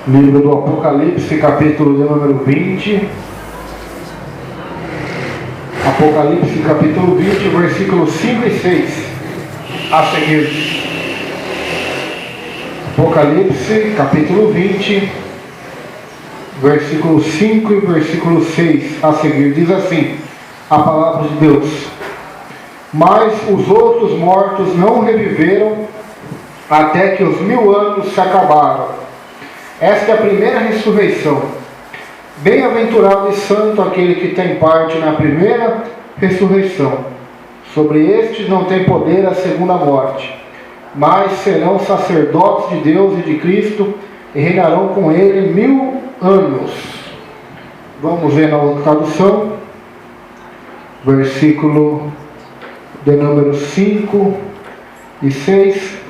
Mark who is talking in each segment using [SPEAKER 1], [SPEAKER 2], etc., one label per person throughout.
[SPEAKER 1] Livro do Apocalipse, capítulo de número 20. Apocalipse, capítulo 20, versículos 5 e 6. A seguir. Apocalipse, capítulo 20, versículo 5 e versículo 6. A seguir, diz assim a palavra de Deus: Mas os outros mortos não reviveram até que os 1000 anos se acabaram. Esta é a primeira ressurreição. Bem-aventurado e santo aquele que tem parte na primeira ressurreição. Sobre estes não tem poder a segunda morte, mas serão sacerdotes de Deus e de Cristo e reinarão com ele 1000 anos. Vamos ver na outra tradução, versículo de número 5 e 6.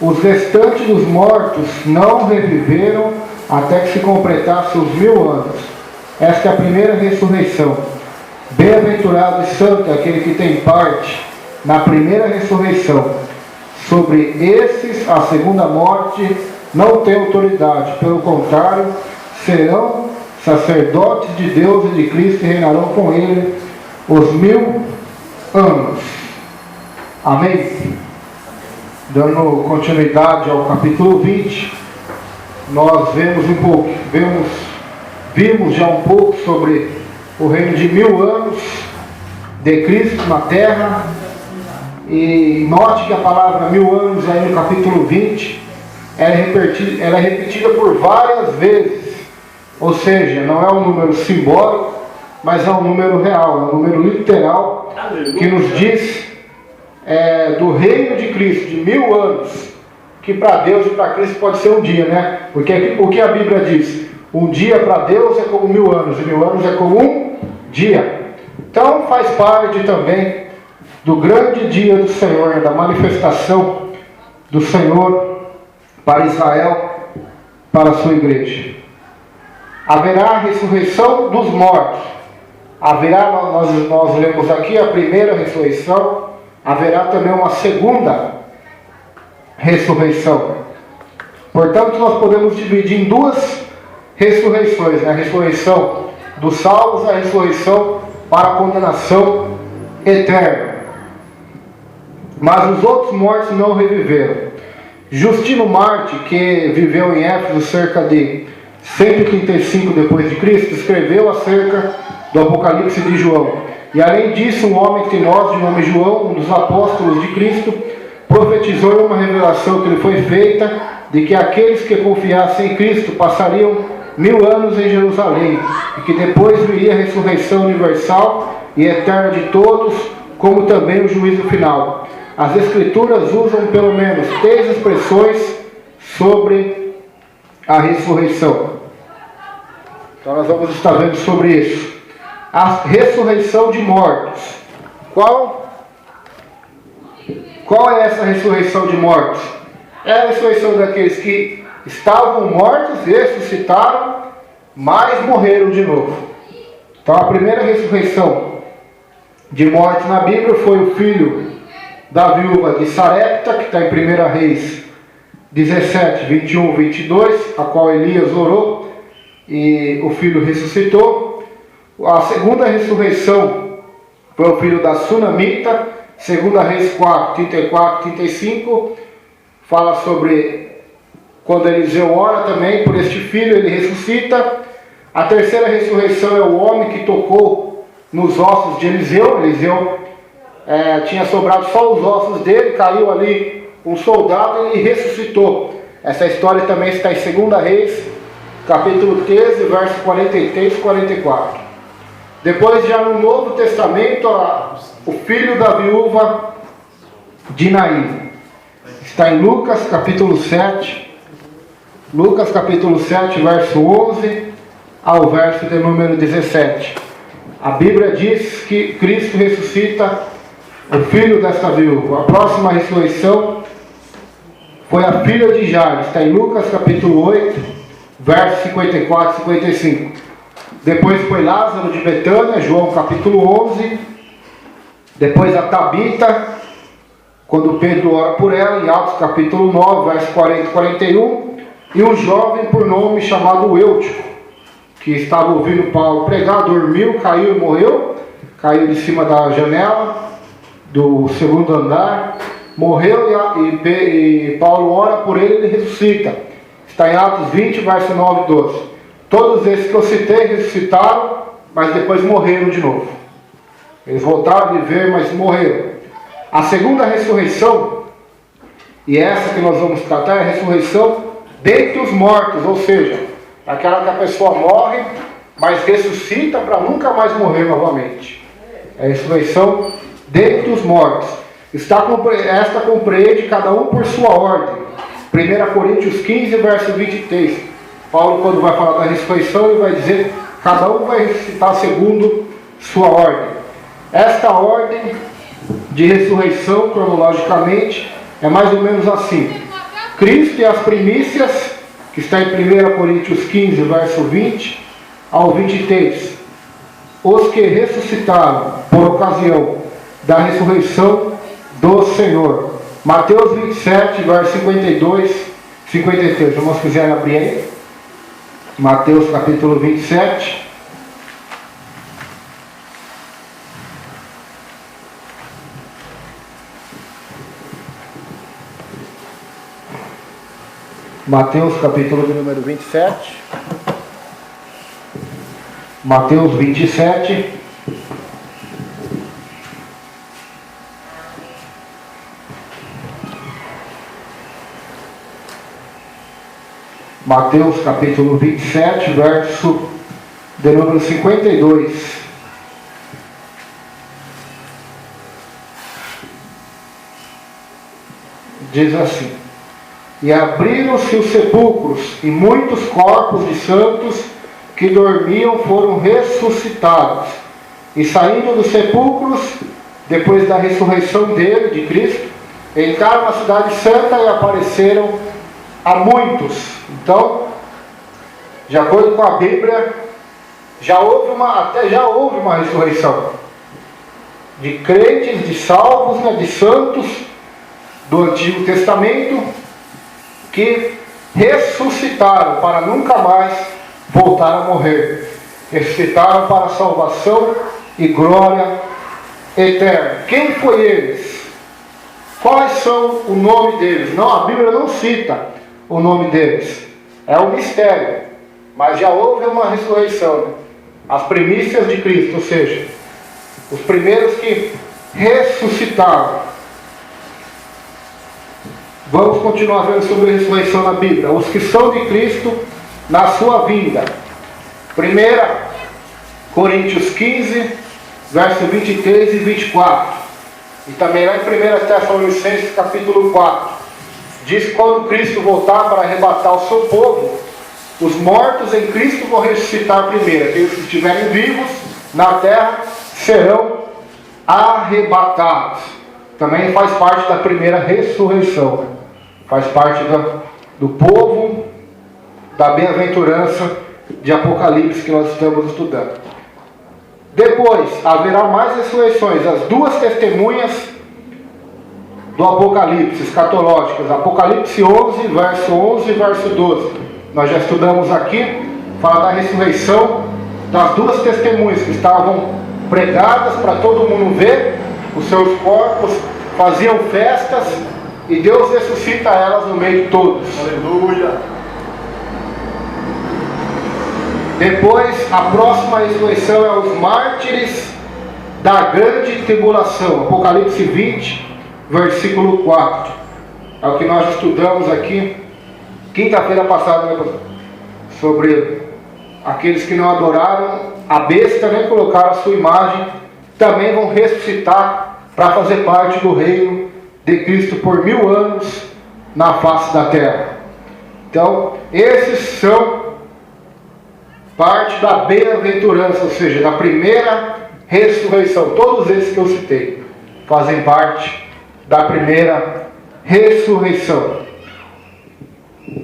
[SPEAKER 1] Os restantes dos mortos não reviveram até que se completasse os 1000 anos. Esta é a primeira ressurreição. Bem-aventurado e santo é aquele que tem parte na primeira ressurreição. Sobre esses, a segunda morte não tem autoridade. Pelo contrário, serão sacerdotes de Deus e de Cristo e reinarão com ele os 1000 anos. Amém? Dando continuidade ao capítulo 20, nós vimos já um pouco sobre o reino de 1000 anos de Cristo na terra. E note que a palavra 1000 anos aí no capítulo 20 ela é repetida por várias vezes. Ou seja, não é um número simbólico, mas é um número real, é um número literal que nos diz do reino de Cristo, de 1000 anos, que para Deus e para Cristo pode ser um dia, né? Porque o que a Bíblia diz? Um dia para Deus é como 1000 anos, e 1000 anos é como um dia. Então faz parte também do grande dia do Senhor, da manifestação do Senhor para Israel, para a sua igreja. Haverá a ressurreição dos mortos. Haverá, nós lemos aqui a primeira ressurreição. Haverá também uma segunda ressurreição. Portanto, nós podemos dividir em duas ressurreições, né? A ressurreição dos salvos e a ressurreição para a condenação eterna. Mas os outros mortos não reviveram. Justino Marte, que viveu em Éfeso cerca de 135 depois de Cristo, escreveu acerca do Apocalipse de João. E além disso, um homem tenório de nome João, um dos apóstolos de Cristo, profetizou em uma revelação que lhe foi feita de que aqueles que confiassem em Cristo passariam 1000 anos em Jerusalém, e que depois viria a ressurreição universal e eterna de todos, como também o juízo final. As Escrituras usam pelo menos 3 expressões sobre a ressurreição. Então nós vamos estar vendo sobre isso. A ressurreição de mortos. Qual é essa ressurreição de mortos? É a ressurreição daqueles que estavam mortos, ressuscitaram, mas morreram de novo. Então a primeira ressurreição de morte na Bíblia foi o filho da viúva de Sarepta, que está em 1 Reis 17, 21, 22, a qual Elias orou e o filho ressuscitou. A segunda ressurreição foi o filho da Sunamita, 2 Reis 4, 34, 35, fala sobre quando Eliseu ora também por este filho, ele ressuscita. A terceira ressurreição é o homem que tocou nos ossos de Eliseu. Eliseu tinha sobrado só os ossos dele, caiu ali um soldado e ele ressuscitou. Essa história também está em 2 Reis, capítulo 13, verso 43 e 44. Depois, já no Novo Testamento, o filho da viúva de Naim. Está em Lucas capítulo 7. Lucas capítulo 7, verso 11 ao verso de número 17. A Bíblia diz que Cristo ressuscita o filho desta viúva. A próxima ressurreição foi a filha de Jairo. Está em Lucas capítulo 8, verso 54 e 55. Depois foi Lázaro de Betânia, João capítulo 11. Depois a Tabita, quando Pedro ora por ela, em Atos capítulo 9, versos 40 e 41, e um jovem por nome chamado Eutico, que estava ouvindo Paulo pregar, dormiu, caiu e morreu, caiu de cima da janela do segundo andar, morreu e Paulo ora por ele e ele ressuscita. Está em Atos 20, verso 9 e 12. Todos esses que eu citei ressuscitaram, mas depois morreram de novo. Eles voltaram a viver, mas morreram. A segunda ressurreição, e essa que nós vamos tratar, é a ressurreição dentre os mortos, ou seja, aquela que a pessoa morre, mas ressuscita para nunca mais morrer novamente. É a ressurreição dentre os mortos. Esta compreende cada um por sua ordem. 1 Coríntios 15, verso 23. Paulo, quando vai falar da ressurreição, ele vai dizer: cada um vai ressuscitar segundo sua ordem. Esta ordem de ressurreição, cronologicamente, é mais ou menos assim: Cristo e as primícias, que está em 1 Coríntios 15, verso 20 ao 23. Os que ressuscitaram por ocasião da ressurreição do Senhor. Mateus 27, verso 52, 53. Vamos quiser abrir aí. Mateus capítulo 27. Mateus capítulo de número 27. Mateus 27. Mateus capítulo 27, verso de número 52. Diz assim: e abriram-se os sepulcros, e muitos corpos de santos que dormiam foram ressuscitados. E saindo dos sepulcros, depois da ressurreição dele, de Cristo, entraram na cidade santa e apareceram a muitos. Então, de acordo com a Bíblia, já houve uma ressurreição de crentes, de salvos, de santos do Antigo Testamento, que ressuscitaram para nunca mais voltar a morrer. Ressuscitaram para a salvação e glória eterna. Quem foi eles? Quais são o nome deles? Não, a Bíblia não cita o nome deles. É um mistério. Mas já houve uma ressurreição. As primícias de Cristo, ou seja, os primeiros que ressuscitaram. Vamos continuar vendo sobre a ressurreição na Bíblia. Os que são de Cristo na sua vinda. 1 Coríntios 15, verso 23 e 24. E também lá em 1 Tessalonicenses capítulo 4. Diz que quando Cristo voltar para arrebatar o seu povo, os mortos em Cristo vão ressuscitar primeiro. Aqueles que estiverem vivos na terra serão arrebatados. Também faz parte da primeira ressurreição. Faz parte do povo da bem-aventurança de Apocalipse que nós estamos estudando. Depois haverá mais ressurreições. As duas testemunhas do Apocalipse, escatológicas. Apocalipse 11, verso 11 e verso 12. Nós já estudamos aqui, fala da ressurreição das duas testemunhas que estavam pregadas para todo mundo ver os seus corpos, faziam festas, e Deus ressuscita elas no meio de todos.
[SPEAKER 2] Aleluia!
[SPEAKER 1] Depois, a próxima ressurreição é os mártires da grande tribulação. Apocalipse 20, versículo 4. É o que nós estudamos aqui quinta-feira passada, né, sobre aqueles que não adoraram a besta, nem colocaram a sua imagem, também vão ressuscitar para fazer parte do reino de Cristo por 1000 anos na face da terra. Então, esses são parte da bem-aventurança, ou seja, da primeira ressurreição. Todos esses que eu citei fazem parte da primeira ressurreição.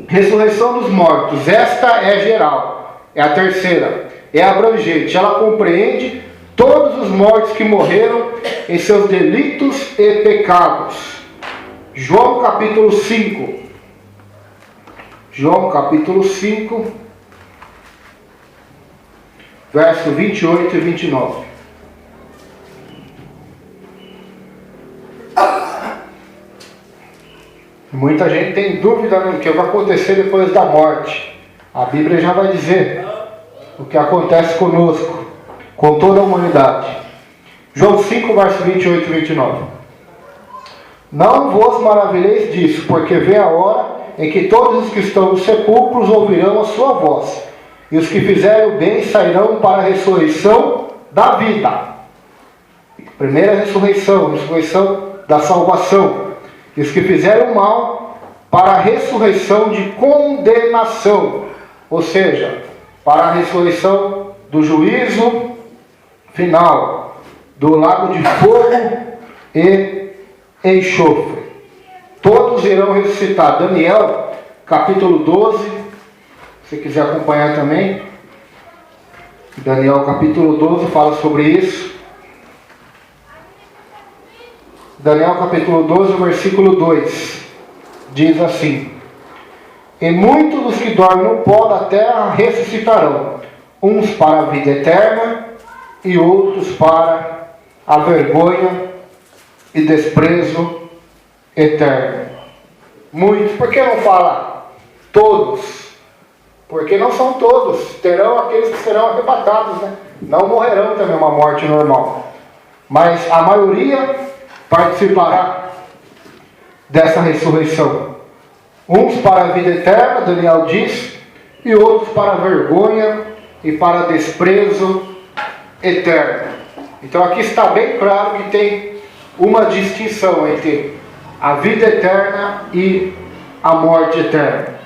[SPEAKER 1] Ressurreição dos mortos. Esta é geral, é a terceira, é abrangente. Ela compreende todos os mortos que morreram em seus delitos e pecados. João capítulo 5. João capítulo 5, verso 28 e 29. Muita gente tem dúvida no que vai acontecer depois da morte. A Bíblia já vai dizer o que acontece conosco, com toda a humanidade. João 5, verso 28 e 29. Não vos maravilheis disso, porque vem a hora em que todos os que estão nos sepulcros ouvirão a sua voz, e os que fizerem o bem sairão para a ressurreição da vida. Primeira ressurreição, ressurreição da salvação. E os que fizeram o mal para a ressurreição de condenação, ou seja, para a ressurreição do juízo final, do lago de fogo e enxofre. Todos irão ressuscitar. Daniel, capítulo 12, se quer acompanhar também. Daniel, capítulo 12, fala sobre isso. Daniel, capítulo 12, versículo 2, diz assim: E muitos dos que dormem no pó da terra ressuscitarão, uns para a vida eterna e outros para a vergonha e desprezo eterno. Muitos. Por que não fala todos? Porque não são todos. Terão aqueles que serão arrebatados, né? Não morrerão também uma morte normal. Mas a maioria participará dessa ressurreição. Uns para a vida eterna, Daniel diz, e outros para a vergonha e para desprezo eterno. Então aqui está bem claro que tem uma distinção entre a vida eterna e a morte eterna.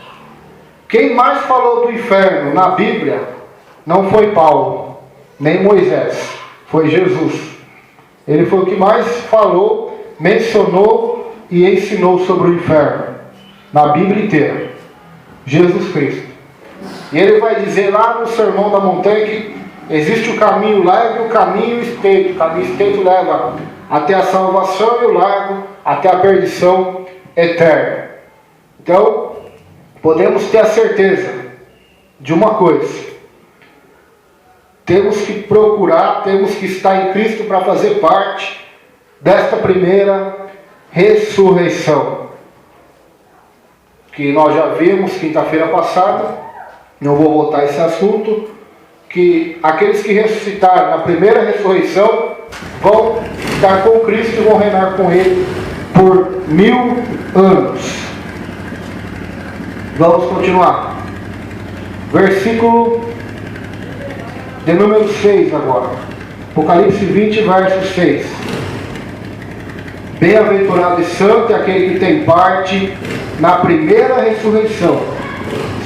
[SPEAKER 1] Quem mais falou do inferno na Bíblia não foi Paulo, nem Moisés, foi Jesus. Ele foi o que mais falou, mencionou e ensinou sobre o inferno na Bíblia inteira. Jesus Cristo. E ele vai dizer lá no Sermão da Montanha que existe o caminho largo e o caminho estreito. O caminho estreito leva até a salvação e o largo até a perdição eterna. Então, podemos ter a certeza de uma coisa: temos que procurar, temos que estar em Cristo para fazer parte desta primeira ressurreição, que nós já vimos quinta-feira passada. Não vou voltar a esse assunto, que aqueles que ressuscitaram na primeira ressurreição vão estar com Cristo e vão reinar com Ele por 1000 anos. Vamos continuar. Versículo de número 6 agora. Apocalipse 20, verso 6. Bem-aventurado e santo é aquele que tem parte na primeira ressurreição.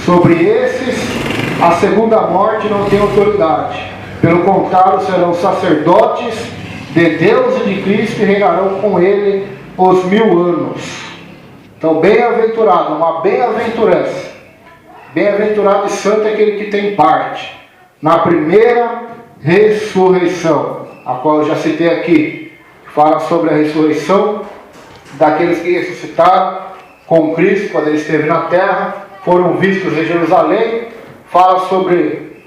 [SPEAKER 1] Sobre esses, a segunda morte não tem autoridade. Pelo contrário, serão sacerdotes de Deus e de Cristo e reinarão com Ele os 1000 anos. Então, bem-aventurado, uma bem-aventurança. Bem-aventurado e santo é aquele que tem parte na primeira ressurreição, a qual eu já citei aqui. Fala sobre a ressurreição daqueles que ressuscitaram com Cristo quando Ele esteve na terra, foram vistos em Jerusalém. Fala sobre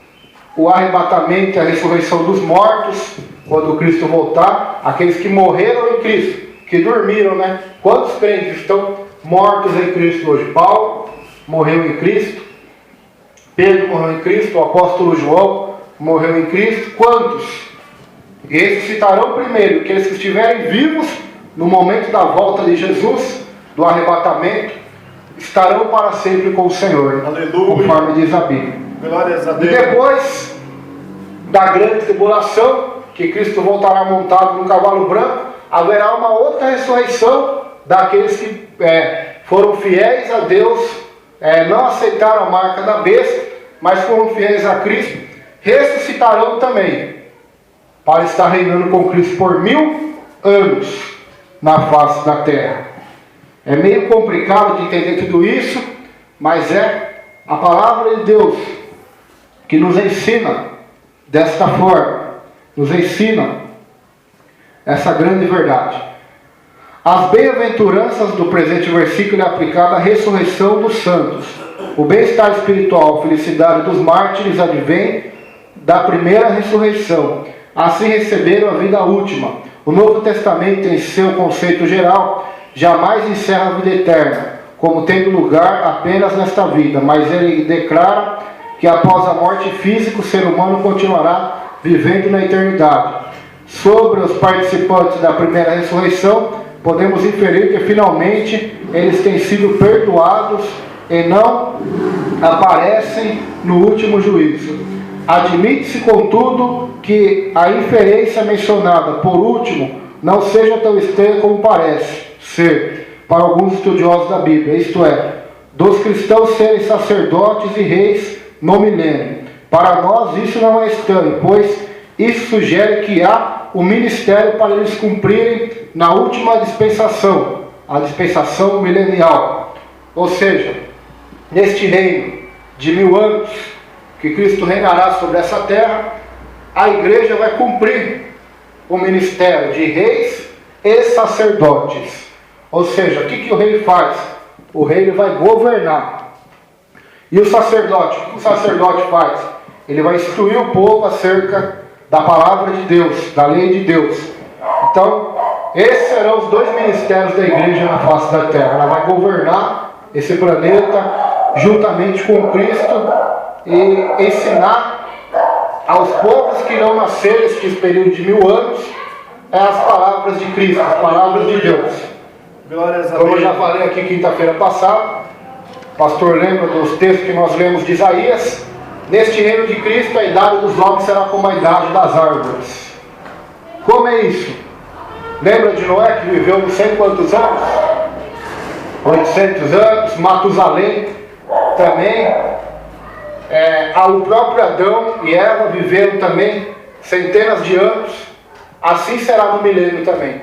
[SPEAKER 1] o arrebatamento e a ressurreição dos mortos, quando Cristo voltar. Aqueles que morreram em Cristo, que dormiram, né? Quantos crentes estão mortos em Cristo hoje? Paulo morreu em Cristo, Pedro morreu em Cristo, o apóstolo João morreu em Cristo. Quantos ressuscitarão primeiro? Aqueles que estiverem vivos no momento da volta de Jesus, do arrebatamento, estarão para sempre com o Senhor. Aleluia. Conforme diz a Bíblia. Glórias a Deus. E depois da grande tribulação, que Cristo voltará montado no cavalo branco, haverá uma outra ressurreição daqueles que foram fiéis a Deus, não aceitaram a marca da besta, mas foram fiéis a Cristo, ressuscitarão também, para estar reinando com Cristo por 1000 anos na face da terra. É meio complicado de entender tudo isso, mas é a palavra de Deus que nos ensina desta forma, nos ensina essa grande verdade. As bem-aventuranças do presente versículo é aplicada à ressurreição dos santos. O bem-estar espiritual, a felicidade dos mártires advém da primeira ressurreição. Assim receberam a vida última. O Novo Testamento, em seu conceito geral, jamais encerra a vida eterna, como tendo lugar apenas nesta vida, mas ele declara que após a morte física o ser humano continuará vivendo na eternidade. Sobre os participantes da primeira ressurreição, podemos inferir que finalmente eles têm sido perdoados e não aparecem no último juízo. Admite-se, contudo, que a inferência mencionada por último não seja tão estranha como parece ser para alguns estudiosos da Bíblia, isto é, dos cristãos serem sacerdotes e reis no milênio. Para nós isso não é estranho, pois isso sugere que há um ministério para eles cumprirem na última dispensação, a dispensação milenial. Ou seja, neste reino de 1000 anos, que Cristo reinará sobre essa terra, a igreja vai cumprir o ministério de reis e sacerdotes. Ou seja, o que o rei faz? O rei ele vai governar. E o sacerdote, o que o sacerdote faz? Ele vai instruir o povo acerca da palavra de Deus, da lei de Deus. Então, esses serão os dois ministérios da igreja na face da terra. Ela vai governar esse planeta juntamente com Cristo e ensinar aos povos que não nasceram neste período de 1000 anos as palavras de Cristo, as palavras de Deus. Como eu já falei aqui quinta-feira passada, o pastor lembra dos textos que nós lemos de Isaías. Neste reino de Cristo, a idade dos homens será como a idade das árvores. Como é isso? Lembra de Noé, que viveu não sei quantos anos? 800 anos. Matusalém também. O próprio Adão e Eva viveram também centenas de anos. Assim será no milênio também.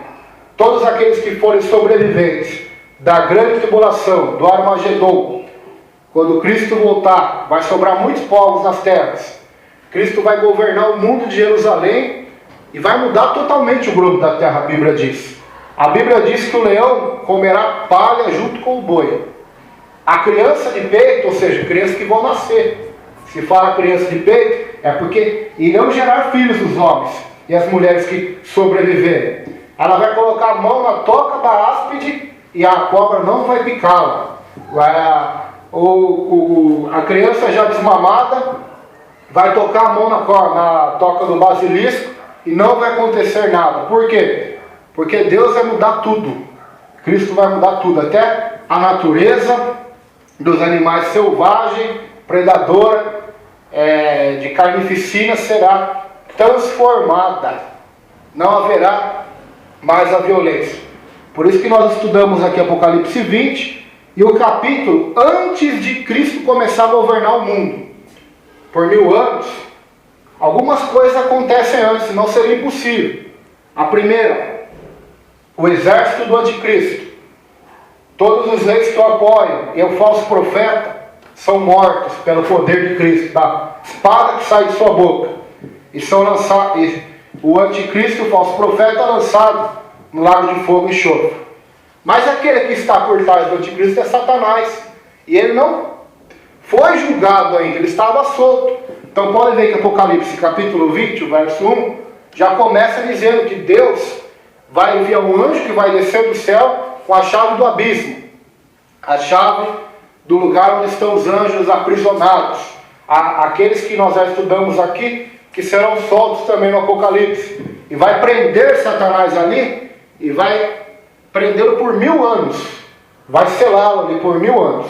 [SPEAKER 1] Todos aqueles que forem sobreviventes da grande tribulação, do Armagedon, quando Cristo voltar, vai sobrar muitos povos nas terras. Cristo vai governar o mundo de Jerusalém e vai mudar totalmente o globo da terra, a Bíblia diz. A Bíblia diz que o leão comerá palha junto com o boi. A criança de peito, ou seja, crianças que vão nascer. Se fala criança de peito, é porque irão gerar filhos os homens e as mulheres que sobreviverem. Ela vai colocar a mão na toca da áspide e a cobra não vai picá-la. A criança já desmamada vai tocar a mão na toca do basilisco e não vai acontecer nada. Por quê? Porque Deus vai mudar tudo. Cristo vai mudar tudo, até a natureza dos animais selvagens, predadora, de carnificina será transformada. Não haverá mais a violência. Por isso que nós estudamos aqui Apocalipse 20 e o capítulo antes de Cristo começar a governar o mundo. Por 1000 anos, algumas coisas acontecem antes, senão seria impossível. A primeira, o exército do anticristo. Todos os reis que o apoiam e o falso profeta são mortos pelo poder de Cristo, da espada que sai de sua boca. E são lançados, o anticristo, o falso profeta, é lançado no lago de fogo e enxofre. Mas aquele que está por trás do anticristo é Satanás. E ele não foi julgado ainda, ele estava solto. Então pode ver que Apocalipse capítulo 20, o verso 1, já começa dizendo que Deus vai enviar um anjo que vai descer do céu com a chave do abismo. A chave do lugar onde estão os anjos aprisionados. Aqueles que nós já estudamos aqui, que serão soltos também no Apocalipse. E vai prender Satanás ali, e vai prendê-lo por 1000 anos. Vai selá-lo ali por 1000 anos.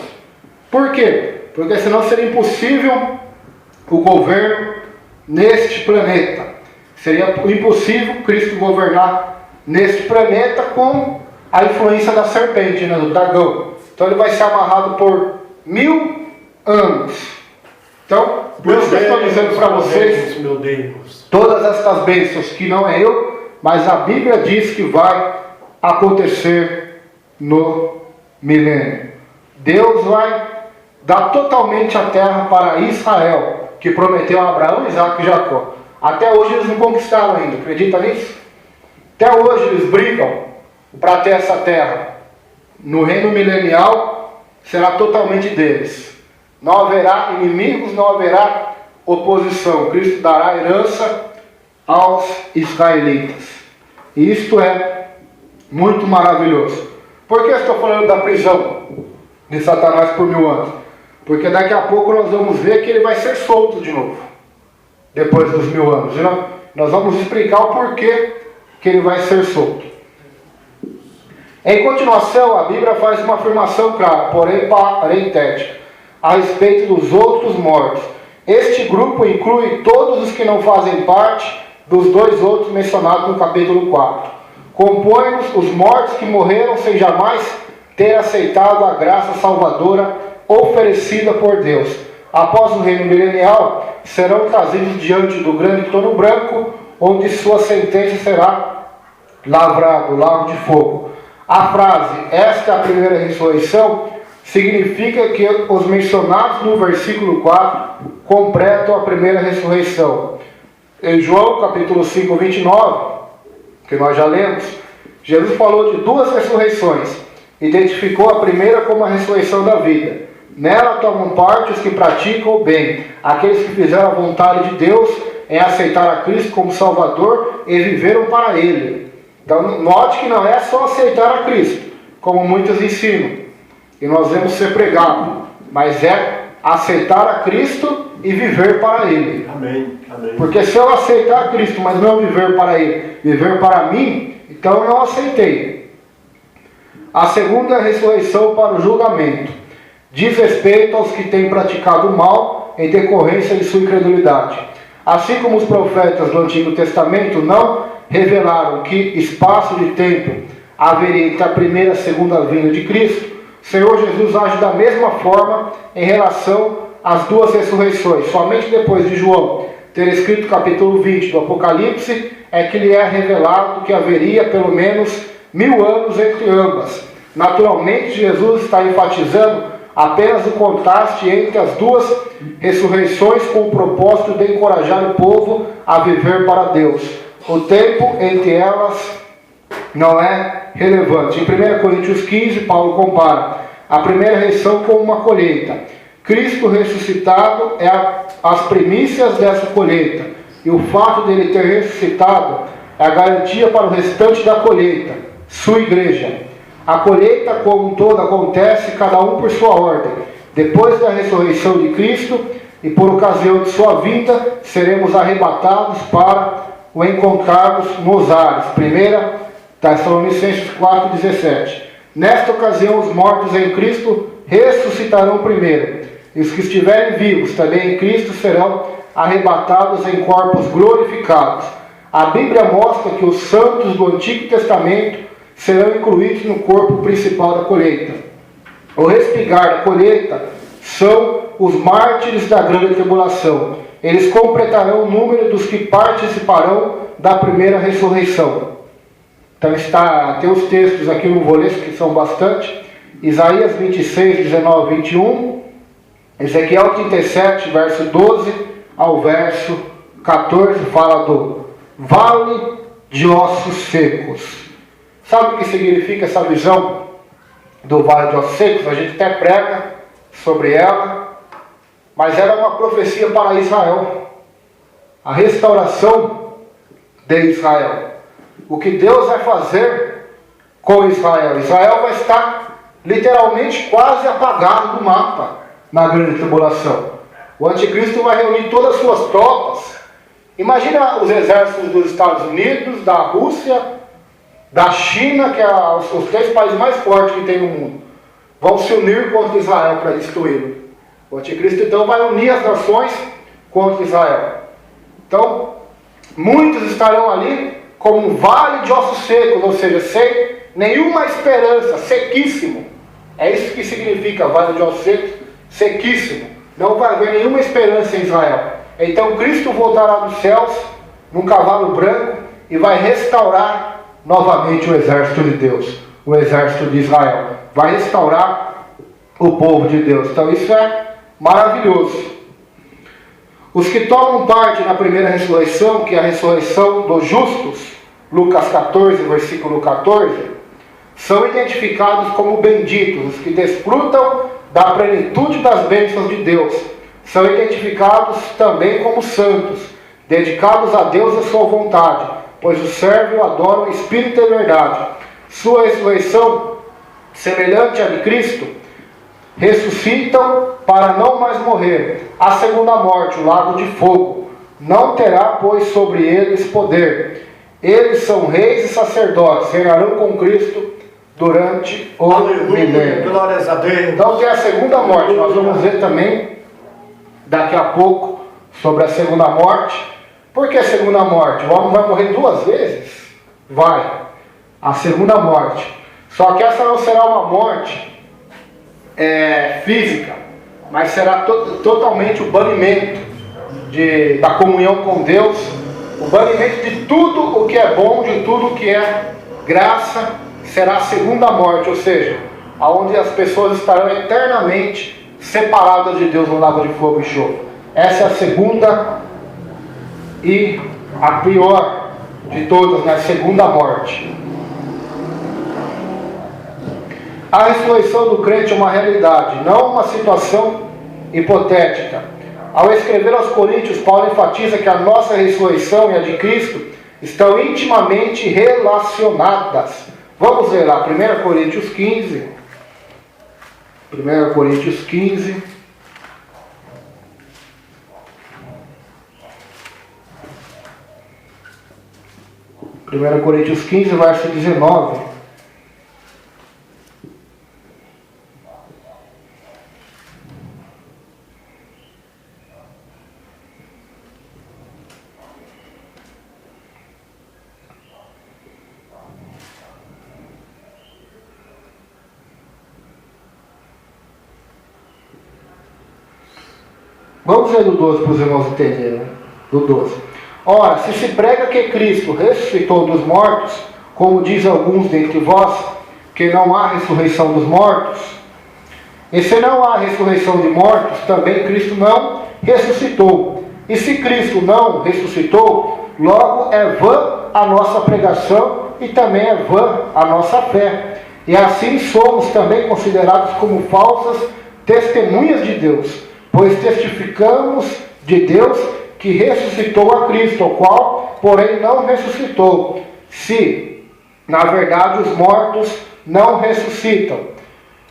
[SPEAKER 1] Por quê? Porque senão seria impossível o governo neste planeta. Seria impossível Cristo governar neste planeta com a influência da serpente, né, do dragão. Então ele vai ser amarrado por 1000 anos. Então, por isso que eu estou dizendo para vocês, todas estas bênçãos que não é eu, mas a Bíblia diz que vai acontecer no milênio. Deus vai dar totalmente a terra para Israel, que prometeu a Abraão, Isaac e Jacó. Até hoje eles não conquistaram ainda, acredita nisso? Até hoje eles brigam. para ter essa terra. No reino milenial será totalmente deles. Não haverá inimigos, não haverá oposição. Cristo dará herança aos israelitas. E isto é muito maravilhoso. Por que eu estou falando da prisão de Satanás por 1000 anos? Porque daqui a pouco nós vamos ver que ele vai ser solto de novo, depois dos 1000 anos. Nós vamos explicar o porquê que ele vai ser solto. Em continuação, a Bíblia faz uma afirmação clara, porém parentética, a respeito dos outros mortos. Este grupo inclui todos os que não fazem parte dos 2 outros mencionados no capítulo 4. Compõe-nos os mortos que morreram sem jamais ter aceitado a graça salvadora oferecida por Deus. Após o reino milenial, serão trazidos diante do grande trono branco, onde sua sentença será lavrado, lago de fogo. A frase, esta é a primeira ressurreição, significa que os mencionados no versículo 4 completam a primeira ressurreição. Em João capítulo 5, 29, que nós já lemos, Jesus falou de 2 ressurreições. Identificou a primeira como a ressurreição da vida. Nela tomam parte os que praticam o bem, aqueles que fizeram a vontade de Deus em aceitar a Cristo como Salvador e viveram para Ele. Então, note que não é só aceitar a Cristo, como muitos ensinam, e nós devemos ser pregados, mas é aceitar a Cristo e viver para Ele.
[SPEAKER 2] Amém. Amém.
[SPEAKER 1] Porque se eu aceitar a Cristo, mas não viver para Ele, viver para mim, então eu não aceitei. A segunda ressurreição para o julgamento diz respeito aos que têm praticado o mal em decorrência de sua incredulidade. Assim como os profetas do Antigo Testamento não revelaram que espaço de tempo haveria entre a primeira e a segunda vinda de Cristo, o Senhor Jesus age da mesma forma em relação às 2 ressurreições. Somente depois de João ter escrito o capítulo 20 do Apocalipse é que lhe é revelado que haveria pelo menos 1000 anos entre ambas. Naturalmente, Jesus está enfatizando apenas o contraste entre as 2 ressurreições com o propósito de encorajar o povo a viver para Deus. O tempo entre elas não é relevante. Em 1 Coríntios 15, Paulo compara a primeira ressurreição com uma colheita. Cristo ressuscitado é as primícias dessa colheita. E o fato dele ter ressuscitado é a garantia para o restante da colheita, sua igreja. A colheita como um todo acontece, cada um por sua ordem. Depois da ressurreição de Cristo e por ocasião de sua vinda, seremos arrebatados para o encontrarmos nos ares. 1 Tessalonicenses 4,17. Nesta ocasião, os mortos em Cristo ressuscitarão primeiro, e os que estiverem vivos também em Cristo serão arrebatados em corpos glorificados. A Bíblia mostra que os santos do Antigo Testamento serão incluídos no corpo principal da colheita. O respigar da colheita são os mártires da grande tribulação. Eles completarão o número dos que participarão da primeira ressurreição. Então tem os textos aqui, no vou ler, que são bastante. Isaías 26, 19, 21. Ezequiel 37, verso 12 ao verso 14, fala do vale de ossos secos. Sabe o que significa essa visão do vale de ossos secos? A gente até prega sobre ela, mas ela é uma profecia para Israel. A restauração de Israel. O que Deus vai fazer com Israel? Israel vai estar literalmente quase apagado do mapa na grande tribulação. O anticristo vai reunir todas as suas tropas. Imagina os exércitos dos Estados Unidos, da Rússia, da China, que é os 3 países mais fortes que tem no mundo, vão se unir contra Israel para destruí-lo. O anticristo então vai unir as nações contra Israel. Então, muitos estarão ali como um vale de ossos secos, ou seja, sem nenhuma esperança, sequíssimo. É isso que significa vale de ossos secos, sequíssimo. Não vai haver nenhuma esperança em Israel. Então Cristo voltará dos céus num cavalo branco e vai restaurar novamente o exército de Deus, o exército de Israel. Vai restaurar o povo de Deus. Então isso é maravilhoso. Os que tomam parte na primeira ressurreição, que é a ressurreição dos justos, Lucas 14, versículo 14, são identificados como benditos, os que desfrutam da plenitude das bênçãos de Deus. São identificados também como santos, dedicados a Deus e a sua vontade, pois o servem e o adoram em espírito e verdade. Sua ressurreição, semelhante à de Cristo, ressuscitam para não mais morrer. A segunda morte, o lago de fogo, não terá, pois, sobre eles poder. Eles são reis e sacerdotes, reinarão com Cristo durante o milênio.
[SPEAKER 2] Glórias a Deus.
[SPEAKER 1] Então tem a segunda morte. Nós vamos ver também daqui a pouco sobre a segunda morte. Por que a segunda morte? O homem vai morrer duas vezes? Vai. A segunda morte. Só que essa não será uma morte física, mas será totalmente o banimento da comunhão com Deus, o banimento de tudo o que é bom, de tudo o que é graça, será a segunda morte, ou seja, onde as pessoas estarão eternamente separadas de Deus no lago de fogo e enxofre. Essa é a segunda e a pior de todas, né? A segunda morte. A ressurreição do crente é uma realidade, não uma situação hipotética. Ao escrever aos Coríntios, Paulo enfatiza que a nossa ressurreição e a de Cristo estão intimamente relacionadas. Vamos ver lá, 1 Coríntios 15. 1 Coríntios 15. Primeira Coríntios 15, verso 19. Vamos ver do 12 para os irmãos entenderem, né? Do 12. Ora, se se prega que Cristo ressuscitou dos mortos, como dizem alguns dentre vós, que não há ressurreição dos mortos, e se não há ressurreição de mortos, também Cristo não ressuscitou. E se Cristo não ressuscitou, logo é vã a nossa pregação e também é vã a nossa fé. E assim somos também considerados como falsas testemunhas de Deus, pois testificamos de Deus que ressuscitou a Cristo, o qual, porém, não ressuscitou, se, na verdade, os mortos não ressuscitam.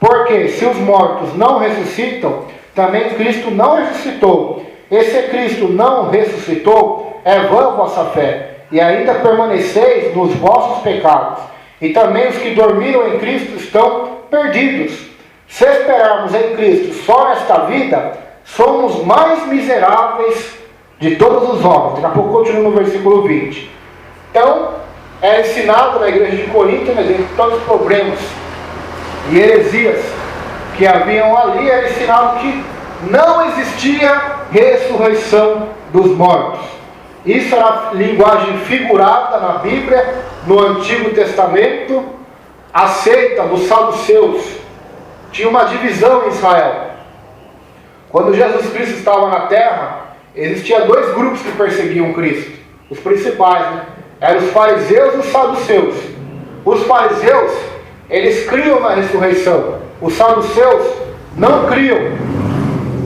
[SPEAKER 1] Porque, se os mortos não ressuscitam, também Cristo não ressuscitou. E se Cristo não ressuscitou, é vã a vossa fé, e ainda permaneceis nos vossos pecados. E também os que dormiram em Cristo estão perdidos. Se esperarmos em Cristo só nesta vida, somos mais miseráveis de todos os homens. Daqui a pouco continua no versículo 20. Então, é ensinado na igreja de Corinto, né, de todos os problemas e heresias que haviam ali, era ensinado que não existia ressurreição dos mortos. Isso era linguagem figurada na Bíblia, no Antigo Testamento, aceita dos saduceus. Tinha uma divisão em Israel. Quando Jesus Cristo estava na terra, existia dois grupos que perseguiam Cristo. Os principais, né? Eram os fariseus e os saduceus. Os fariseus, eles criam na ressurreição. Os saduceus não criam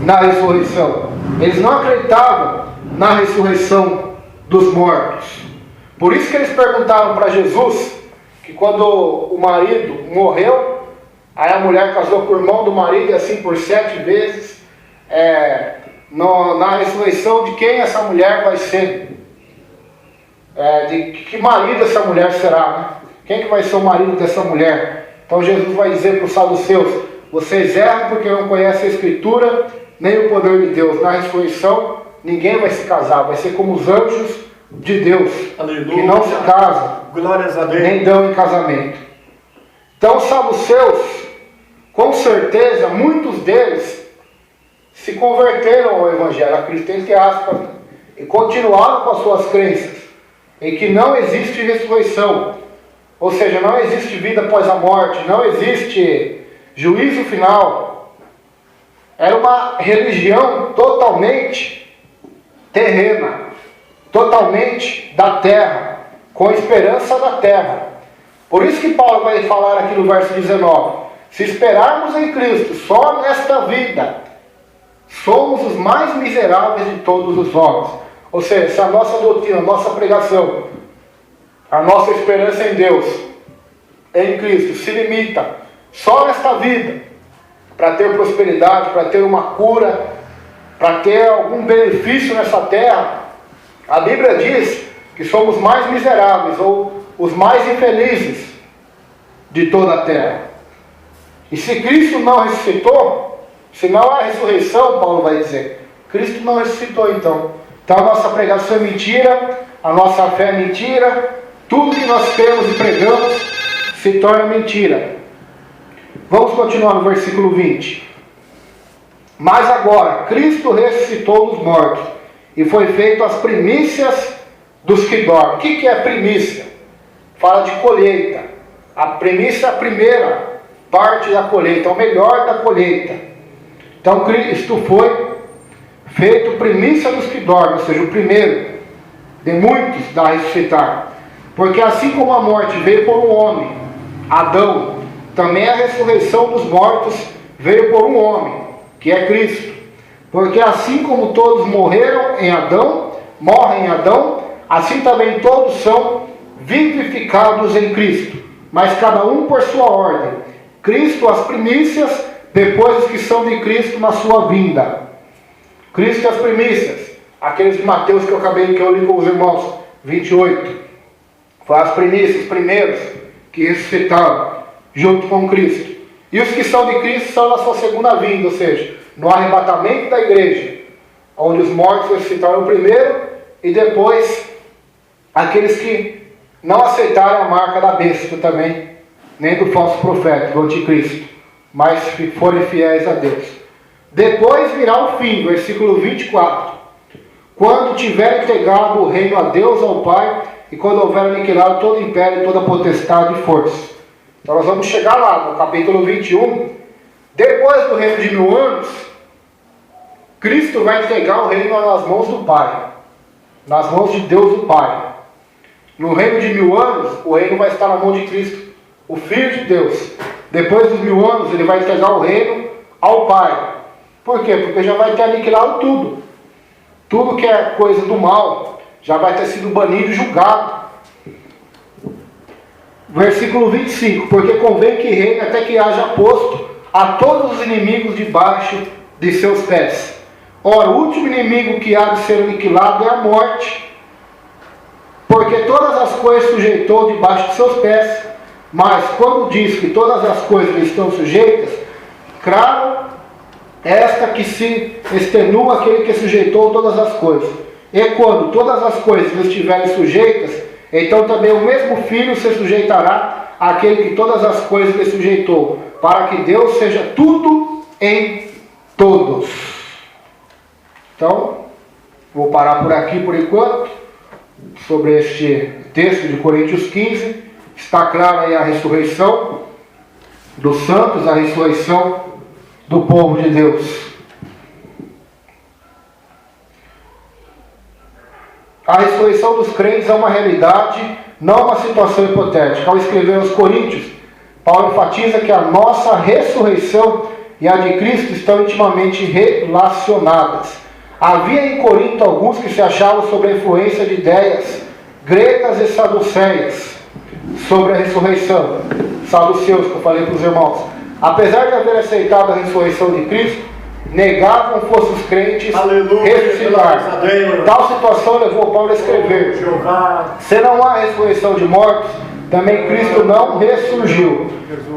[SPEAKER 1] na ressurreição. Eles não acreditavam na ressurreição dos mortos. Por isso que eles perguntaram para Jesus, que quando o marido morreu, aí a mulher casou com o irmão do marido, e assim por 7 vezes, na ressurreição, de quem essa mulher vai ser? De que marido essa mulher será, né? Quem que vai ser o marido dessa mulher? Então Jesus vai dizer para os saduceus: vocês erram porque não conhecem a Escritura, nem o poder de Deus. Na ressurreição, ninguém vai se casar, vai ser como os anjos de Deus, aleluia, que não se casam, glórias a Deus, nem dão em casamento. Então os saduceus, com certeza, muitos deles se converteram ao Evangelho, a Cristo, entre aspas, e continuaram com as suas crenças, em que não existe ressurreição, ou seja, não existe vida após a morte, não existe juízo final. Era uma religião totalmente terrena, totalmente da terra, com esperança da terra. Por isso que Paulo vai falar aqui no verso 19: se esperarmos em Cristo só nesta vida, somos os mais miseráveis de todos os homens. Ou seja, se a nossa doutrina, a nossa pregação, a nossa esperança em Deus, em Cristo, se limita só nesta vida, para ter prosperidade, para ter uma cura, para ter algum benefício nessa terra, a Bíblia diz que somos mais miseráveis, ou os mais infelizes de toda a terra. E se Cristo não ressuscitou, se não há ressurreição, Paulo vai dizer, Cristo não ressuscitou então. Então a nossa pregação é mentira, a nossa fé é mentira, tudo que nós temos e pregamos se torna mentira. Vamos continuar no versículo 20. Mas agora, Cristo ressuscitou dos mortos e foi feito as primícias dos que dormem. O que é primícia? Fala de colheita. A primícia é a primeira parte da colheita, o melhor da colheita. Então Cristo foi feito primícia dos que dormem, ou seja, o primeiro de muitos da ressuscitar. Porque assim como a morte veio por um homem, Adão, também a ressurreição dos mortos veio por um homem, que é Cristo. Porque assim como todos morreram em Adão, morrem em Adão, assim também todos são vivificados em Cristo, mas cada um por sua ordem. Cristo as primícias, depois os que são de Cristo na sua vinda. Cristo as primícias, aqueles de Mateus que eu li com os irmãos, 28. Foi as primícias, os primeiros que ressuscitaram junto com Cristo. E os que são de Cristo são na sua segunda vinda, ou seja, no arrebatamento da igreja, onde os mortos ressuscitaram primeiro, e depois aqueles que não aceitaram a marca da besta também, nem do falso profeta, do anticristo, mas forem fiéis a Deus. Depois virá o fim, versículo 24. Quando tiver entregado o reino a Deus, ao Pai, e quando houver aniquilado todo império, toda potestade e força. Então nós vamos chegar lá, no capítulo 21. Depois do reino de 1000 anos, Cristo vai entregar o reino nas mãos do Pai, nas mãos de Deus o Pai. No reino de 1000 anos, o reino vai estar na mão de Cristo, o Filho de Deus. Depois dos 1000 anos, ele vai entregar o reino ao Pai. Por quê? Porque já vai ter aniquilado tudo. Tudo que é coisa do mal já vai ter sido banido e julgado. Versículo 25. Porque convém que reine até que haja posto a todos os inimigos debaixo de seus pés. Ora, o último inimigo que há de ser aniquilado é a morte. Porque todas as coisas sujeitou debaixo de seus pés. Mas quando diz que todas as coisas lhe estão sujeitas, claro, esta que se extenua aquele que sujeitou todas as coisas. E quando todas as coisas lhe estiverem sujeitas, então também o mesmo Filho se sujeitará àquele que todas as coisas lhe sujeitou, para que Deus seja tudo em todos. Então, vou parar por aqui por enquanto, sobre este texto de Coríntios 15. Está clara aí a ressurreição dos santos, a ressurreição do povo de Deus. A ressurreição dos crentes é uma realidade, não uma situação hipotética. Ao escrever aos Coríntios, Paulo enfatiza que a nossa ressurreição e a de Cristo estão intimamente relacionadas. Havia em Corinto alguns que se achavam sob a influência de ideias gregas e saduceias sobre a ressurreição. Saduceus, que eu falei para os irmãos. Apesar de haver aceitado a ressurreição de Cristo, negavam fossem os crentes ressuscitar. Tal situação levou Paulo a escrever: se não há ressurreição de mortos, também Cristo não ressurgiu.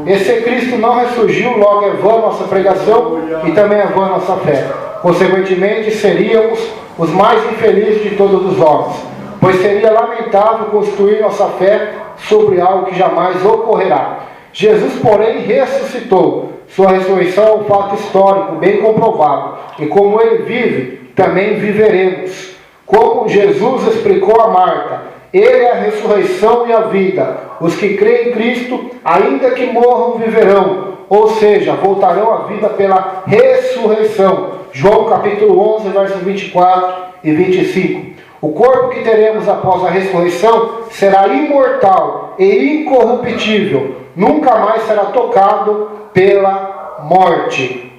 [SPEAKER 1] E se Cristo não ressurgiu, logo é vã nossa pregação e também é vã nossa fé. Consequentemente, seríamos os mais infelizes de todos os homens, pois seria lamentável construir nossa fé sobre algo que jamais ocorrerá. Jesus, porém, ressuscitou. Sua ressurreição é um fato histórico, bem comprovado. E como ele vive, também viveremos. Como Jesus explicou a Marta, ele é a ressurreição e a vida. Os que creem em Cristo, ainda que morram, viverão. Ou seja, voltarão à vida pela ressurreição. João capítulo 11, versos 24 e 25. O corpo que teremos após a ressurreição será imortal e incorruptível, nunca mais será tocado pela morte.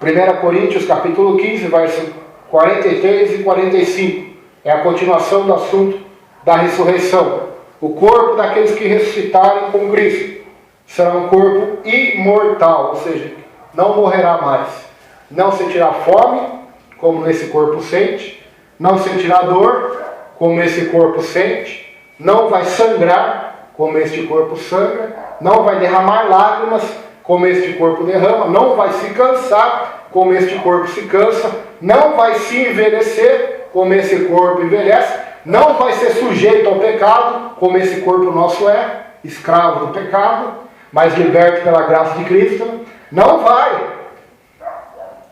[SPEAKER 1] 1 Coríntios capítulo 15, versos 43 e 45. É a continuação do assunto da ressurreição. O corpo daqueles que ressuscitarem com Cristo será um corpo imortal, ou seja, não morrerá mais. Não sentirá fome, como nesse corpo sente. Não sentirá dor, como esse corpo sente. Não vai sangrar, como este corpo sangra. Não vai derramar lágrimas, como este corpo derrama. Não vai se cansar, como este corpo se cansa. Não vai se envelhecer, como esse corpo envelhece. Não vai ser sujeito ao pecado, como esse corpo nosso é, escravo do pecado, mas liberto pela graça de Cristo. Não vai.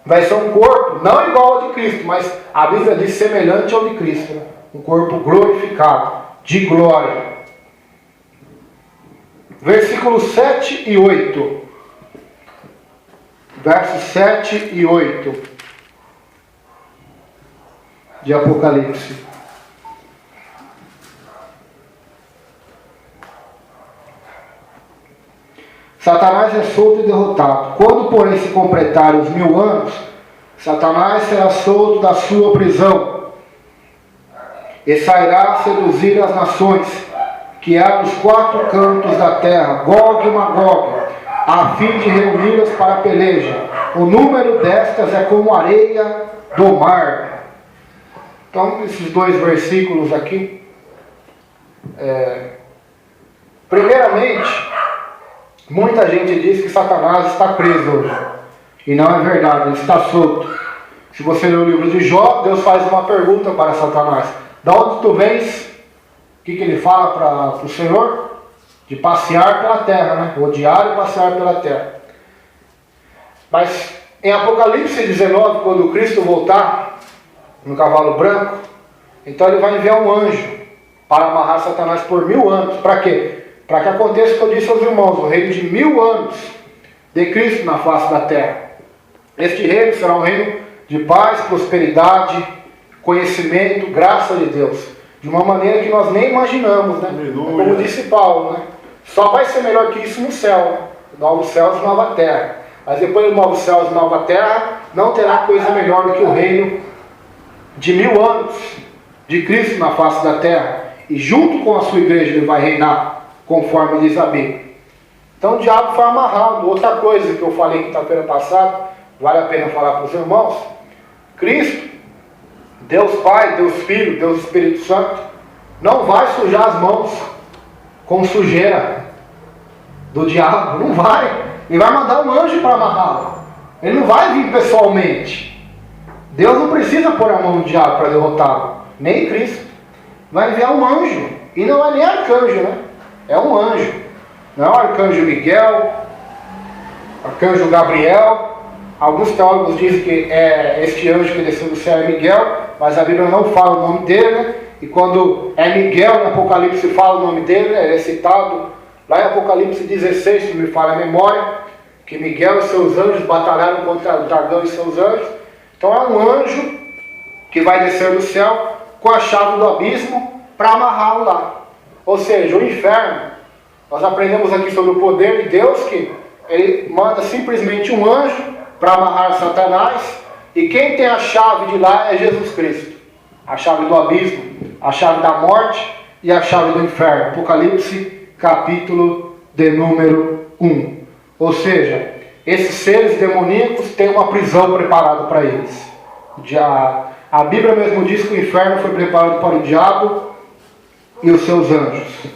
[SPEAKER 1] Vai ser um corpo, não igual ao de Cristo, mas a Bíblia diz semelhante ao de Cristo. Né? Um corpo glorificado, de glória. Versículos 7 e 8. Versos 7 e 8 de Apocalipse. Satanás é solto e derrotado. Quando, porém, se completarem os 1000 anos, Satanás será solto da sua prisão e sairá a seduzir as nações que há nos 4 cantos da terra, Gog e Magog, a fim de reuni-las para a peleja. O número destas é como areia do mar. Então, esses 2 versículos aqui. Primeiramente, muita gente diz que Satanás está preso hoje. E não é verdade, ele está solto. Se você ler o livro de Jó, Deus faz uma pergunta para Satanás. Da onde tu vens? O que ele fala para o Senhor? De passear pela terra, né? Odiar e passear pela terra. Mas em Apocalipse 19, quando Cristo voltar no cavalo branco, então ele vai enviar um anjo para amarrar Satanás por 1000 anos. Para quê? Para que aconteça o que eu disse aos irmãos, o reino de 1000 anos de Cristo na face da terra. Este reino será um reino de paz, prosperidade, conhecimento, graça de Deus. De uma maneira que nós nem imaginamos, né? Como disse Paulo, né? Só vai ser melhor que isso no céu, né? Novos céus e nova terra. Mas depois dos novos céus e nova terra, não terá coisa melhor do que o reino de 1000 anos de Cristo na face da terra. E junto com a sua igreja ele vai reinar, conforme diz a Bíblia. Então o diabo foi amarrado. Outra coisa que eu falei quinta-feira passada, vale a pena falar para os irmãos. Cristo, Deus Pai, Deus Filho, Deus Espírito Santo, não vai sujar as mãos com sujeira do diabo. Não vai. Ele vai mandar um anjo para amarrá-lo. Ele não vai vir pessoalmente. Deus não precisa pôr a mão no diabo para derrotá-lo. Nem Cristo. Vai enviar um anjo. E não é nem arcanjo, né? É um anjo. Não é o arcanjo Miguel, arcanjo Gabriel. Alguns teólogos dizem que é este anjo que desceu do céu é Miguel, mas a Bíblia não fala o nome dele, né? E quando é Miguel, no Apocalipse fala o nome dele, ele é citado lá em Apocalipse 16, se me falha a memória, que Miguel e seus anjos batalharam contra o dragão e seus anjos. Então é um anjo que vai descer do céu com a chave do abismo para amarrá-lo lá. Ou seja, o inferno, nós aprendemos aqui sobre o poder de Deus, que ele manda simplesmente um anjo para amarrar Satanás, e quem tem a chave de lá é Jesus Cristo. A chave do abismo, a chave da morte e a chave do inferno. Apocalipse capítulo de número 1. Ou seja, esses seres demoníacos têm uma prisão preparada para eles. A Bíblia mesmo diz que o inferno foi preparado para o diabo e os seus anjos.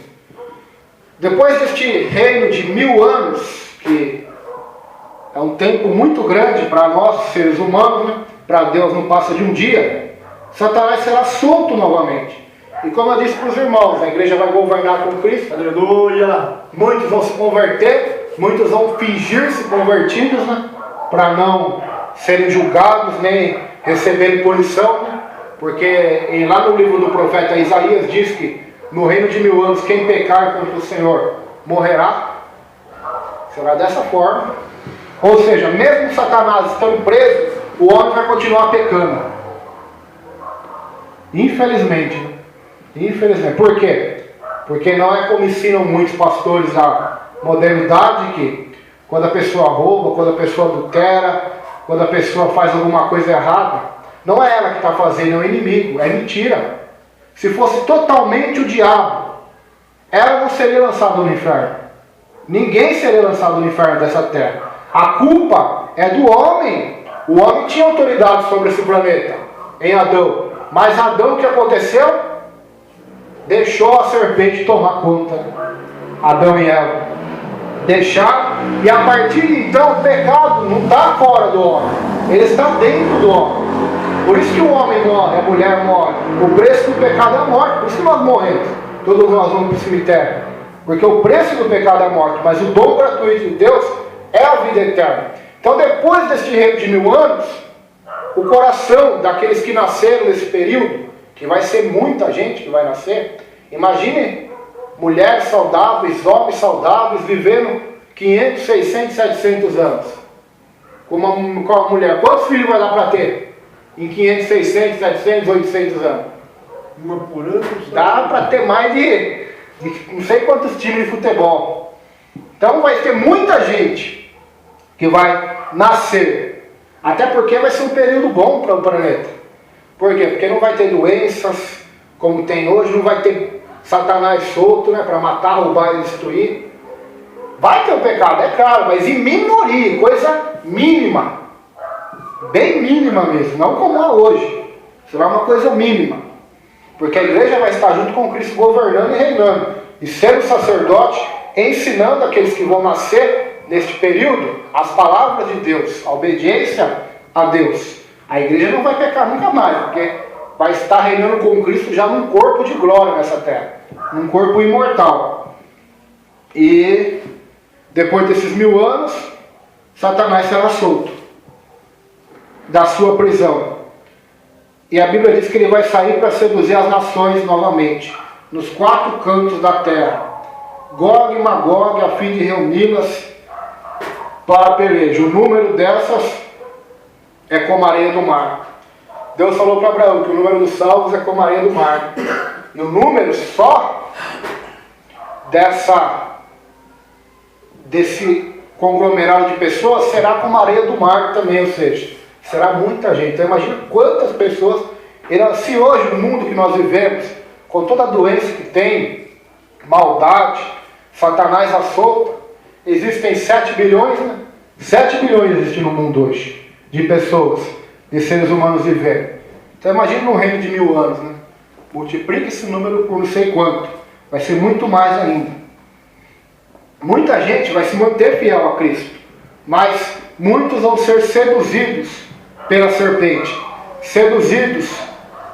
[SPEAKER 1] Depois deste reino de 1000 anos, que é um tempo muito grande para nós, seres humanos, né? Para Deus não passa de um dia, Satanás será solto novamente. E como eu disse para os irmãos, a igreja vai governar com Cristo. Aleluia! Muitos vão se converter, muitos vão fingir-se convertidos, né? Para não serem julgados, nem receberem punição, né? Porque lá no livro do profeta Isaías diz que no reino de 1000 anos, quem pecar contra o Senhor morrerá. Será dessa forma. Ou seja, mesmo Satanás estando preso, o homem vai continuar pecando. Infelizmente, né? Infelizmente. Por quê? Porque não é como ensinam muitos pastores a modernidade, que quando a pessoa rouba, quando a pessoa adultera, quando a pessoa faz alguma coisa errada, não é ela que está fazendo, é o inimigo, é mentira. Se fosse totalmente o diabo, ela não seria lançada no inferno. Ninguém seria lançado no inferno dessa terra. A culpa é do homem. O homem tinha autoridade sobre esse planeta, em Adão. Mas Adão, o que aconteceu? Deixou a serpente tomar conta. Adão e Eva deixaram, e a partir de então o pecado não está fora do homem, ele está dentro do homem. Por isso que o homem morre, a mulher morre. O preço do pecado é a morte. Por isso que nós morremos. Todos nós vamos para o cemitério. Porque o preço do pecado é a morte, mas o dom gratuito de Deus é a vida eterna. Então, depois deste reino de 1000 anos, o coração daqueles que nasceram nesse período, que vai ser muita gente que vai nascer, imagine mulheres saudáveis, homens saudáveis, vivendo 500, 600, 700 anos. Com uma mulher, quantos filhos vai dar para ter? Em 500, 600, 700, 800 anos?
[SPEAKER 2] Uma por ano?
[SPEAKER 1] Dá para ter mais de não sei quantos times de futebol. Então vai ter muita gente que vai nascer. Até porque vai ser um período bom para o planeta. Por quê? Porque não vai ter doenças como tem hoje, não vai ter Satanás solto, né, para matar, roubar e destruir. Vai ter o pecado, é claro, mas em minoria, coisa mínima. Bem mínima mesmo, não como é hoje. Será uma coisa mínima. Porque a igreja vai estar junto com Cristo governando e reinando. E sendo sacerdote, ensinando aqueles que vão nascer neste período as palavras de Deus, a obediência a Deus. A igreja não vai pecar nunca mais, porque vai estar reinando com Cristo já num corpo de glória nessa terra. Num corpo imortal. E depois desses 1000 anos, Satanás será solto da sua prisão. E a Bíblia diz que ele vai sair para seduzir as nações novamente, nos 4 cantos da terra, Gog e Magog, a fim de reuni-las para a peleja. O número dessas é como a areia do mar. Deus falou para Abraão que o número dos salvos é como a areia do mar. E o número só desse conglomerado de pessoas será como a areia do mar também, ou seja, será muita gente. Então imagina quantas pessoas irão. Se hoje no mundo que nós vivemos, com toda a doença que tem, maldade, Satanás à solta, existem 7 bilhões, né? 7 bilhões existem no mundo hoje, de pessoas, de seres humanos vivendo. Então imagina um reino de 1000 anos, né? Multiplique esse número por não sei quanto, vai ser muito mais ainda. Muita gente vai se manter fiel a Cristo, mas muitos vão ser seduzidos pela serpente, seduzidos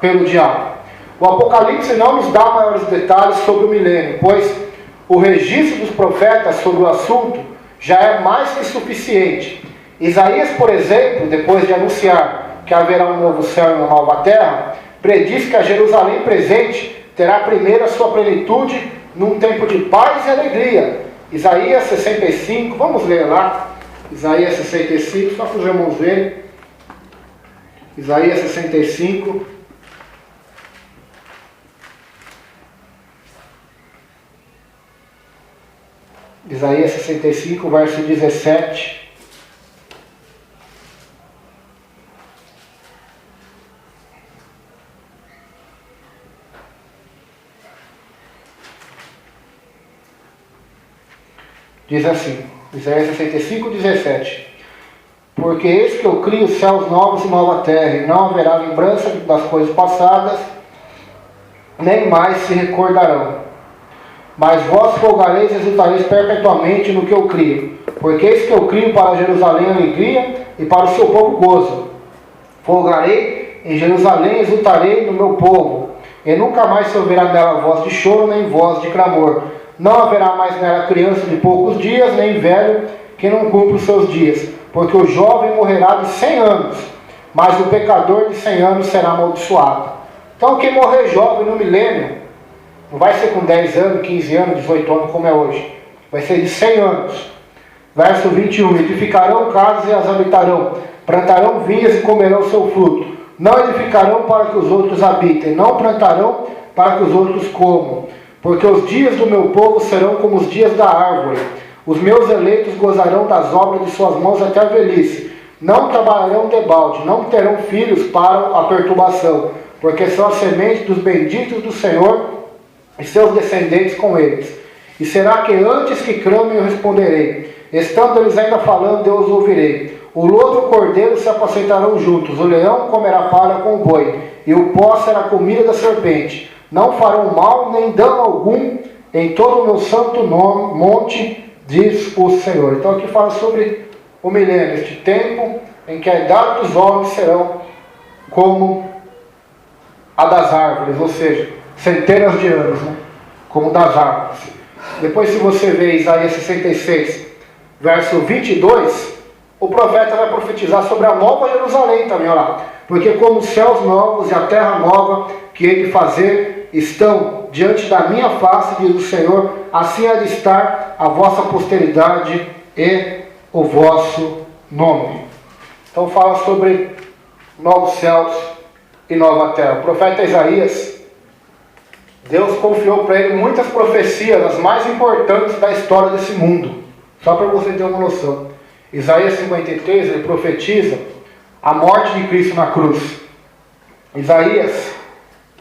[SPEAKER 1] pelo diabo. O Apocalipse não nos dá maiores detalhes sobre o milênio, pois o registro dos profetas sobre o assunto já é mais que suficiente. Isaías, por exemplo, depois de anunciar que haverá um novo céu e uma nova terra, prediz que a Jerusalém presente terá primeiro a sua plenitude num tempo de paz e alegria. Isaías 65, vamos ler lá, Isaías 65, só para os irmãos verem. Isaías 65. Isaías 65, verso 17. Diz assim, Isaías 65, 17. Porque eis que eu crio céus novos e nova terra, e não haverá lembrança das coisas passadas, nem mais se recordarão. Mas vós folgareis e exultareis perpetuamente no que eu crio. Porque eis que eu crio para Jerusalém alegria, e para o seu povo gozo. Folgarei em Jerusalém, exultarei no meu povo, e nunca mais se ouvirá nela voz de choro, nem voz de clamor. Não haverá mais nela criança de poucos dias, nem velho que não cumpre os seus dias. Porque o jovem morrerá de 100 anos, mas o pecador de 100 anos será amaldiçoado. Então quem morrer jovem no milênio, não vai ser com 10 anos, 15 anos, 18 anos como é hoje. Vai ser de 100 anos. Verso 21. Edificarão casas e as habitarão. Plantarão vinhas e comerão seu fruto. Não edificarão para que os outros habitem, não plantarão para que os outros comam. Porque os dias do meu povo serão como os dias da árvore. Os meus eleitos gozarão das obras de suas mãos até a velhice. Não trabalharão debalde, não terão filhos para a perturbação, porque são a semente dos benditos do Senhor e seus descendentes com eles. E será que antes que clamem eu responderei? Estando eles ainda falando, eu os ouvirei. O lobo e o cordeiro se apacentarão juntos, o leão comerá palha com o boi, e o pó será comida da serpente. Não farão mal nem dano algum em todo o meu santo nome, monte, diz o Senhor. Então aqui fala sobre o milênio, este tempo em que a idade dos homens serão como a das árvores, ou seja, centenas de anos, né? Como das árvores. Depois, se você vê Isaías 66, verso 22, o profeta vai profetizar sobre a nova Jerusalém também, olha lá. Porque como os céus novos e a terra nova que hei de fazer estão diante da minha face, diz o Senhor, assim há de estar a vossa posteridade e o vosso nome. Então fala sobre novos céus e nova terra. O profeta Isaías, Deus confiou para ele muitas profecias, as mais importantes da história desse mundo. Só para você ter uma noção. Isaías 53, ele profetiza a morte de Cristo na cruz. Isaías,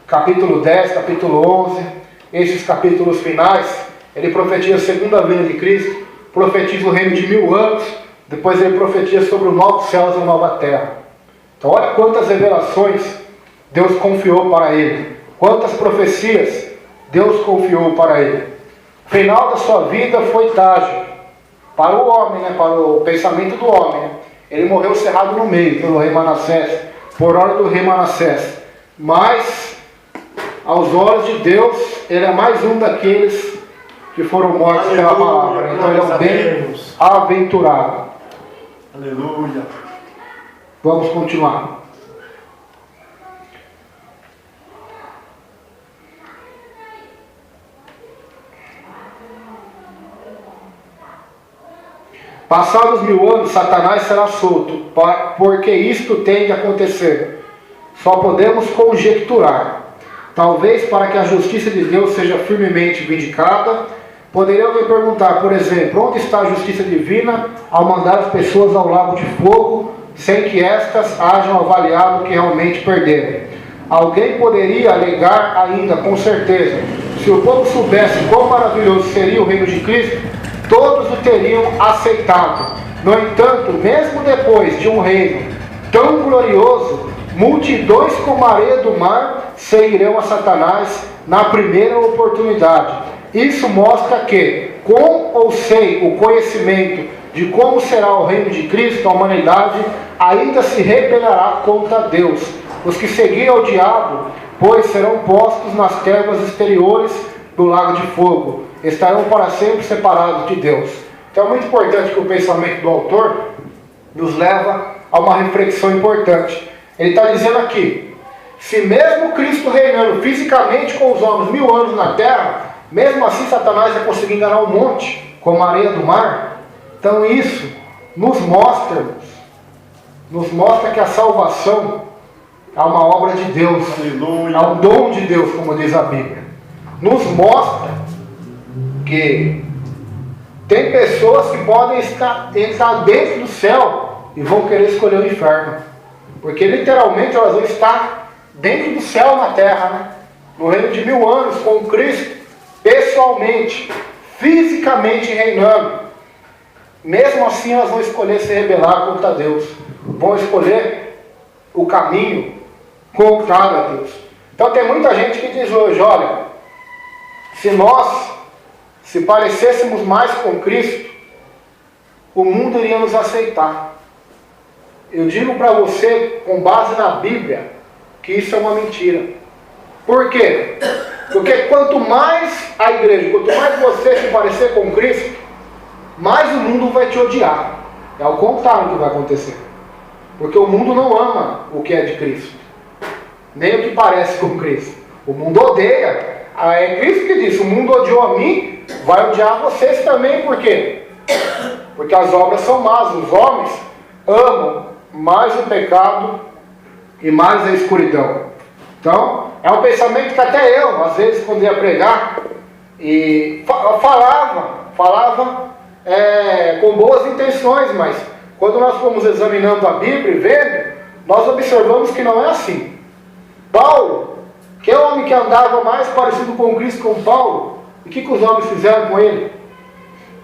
[SPEAKER 1] capítulo 10, capítulo 11, esses capítulos finais, ele profetiza a segunda vinda de Cristo, profetiza o reino de 1000 anos, depois ele profetiza sobre os novos céus e a nova terra. Então olha quantas revelações Deus confiou para ele, quantas profecias Deus confiou para ele. O final da sua vida foi trágico para o homem, né? Para o pensamento do homem, né? Ele morreu cerrado no meio pelo rei Manassés, por ordem do rei Manassés. Mas aos olhos de Deus, ele é mais um daqueles que foram mortos pela palavra. Então ele é um bem-aventurado.
[SPEAKER 2] Aleluia.
[SPEAKER 1] Vamos continuar. Passados 1000 anos, Satanás será solto, porque isto tem de acontecer. Só podemos conjecturar. Talvez para que a justiça de Deus seja firmemente vindicada, poderia alguém perguntar, por exemplo, onde está a justiça divina ao mandar as pessoas ao lago de fogo, sem que estas hajam avaliado o que realmente perderam? Alguém poderia alegar ainda, com certeza, se o povo soubesse quão maravilhoso seria o reino de Cristo, todos o teriam aceitado. No entanto, mesmo depois de um reino tão glorioso, multidões como a areia do mar seguirão a Satanás na primeira oportunidade. Isso mostra que, com ou sem o conhecimento de como será o reino de Cristo, a humanidade ainda se rebelará contra Deus. Os que seguirem ao diabo, pois serão postos nas trevas exteriores do lago de fogo. Estarão para sempre separados de Deus. Então é muito importante que o pensamento do autor nos leva a uma reflexão importante. Ele está dizendo aqui, se mesmo Cristo reinando fisicamente com os homens 1000 anos na terra, mesmo assim Satanás vai conseguir enganar um monte, como a areia do mar. Então isso nos mostra que a salvação é uma obra de Deus,
[SPEAKER 2] Aleluia.
[SPEAKER 1] é um dom de Deus, como diz a Bíblia. Nos mostra que tem pessoas que podem entrar dentro do céu e vão querer escolher o inferno, porque literalmente elas vão estar dentro do céu na terra, né? No reino de 1000 anos com Cristo, pessoalmente, fisicamente reinando. Mesmo assim elas vão escolher se rebelar contra Deus, vão escolher o caminho contrário a Deus. Então tem muita gente que diz hoje, olha, se nós se parecêssemos mais com Cristo, o mundo iria nos aceitar. Eu digo para você, com base na Bíblia, que isso é uma mentira. Por quê? Porque quanto mais a igreja, quanto mais você se parecer com Cristo, mais o mundo vai te odiar. É o contrário que vai acontecer. Porque o mundo não ama o que é de Cristo, nem o que parece com Cristo. O mundo odeia. É Cristo que disse, o mundo odiou a mim, vai odiar vocês também. Por quê? Porque as obras são más. Os homens amam mais o pecado e mais a escuridão. Então, é um pensamento que até eu, às vezes, quando ia pregar, e falava com boas intenções, mas quando nós fomos examinando a Bíblia e vendo, nós observamos que não é assim. Paulo, que é o homem que andava mais parecido com Cristo, com Paulo, o que os homens fizeram com ele?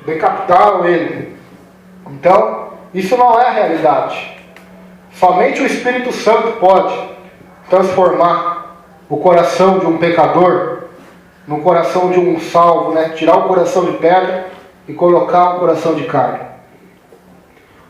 [SPEAKER 1] Decapitaram ele. Então, isso não é a realidade. Somente o Espírito Santo pode transformar o coração de um pecador no coração de um salvo, né? Tirar o coração de pedra e colocar o coração de carne.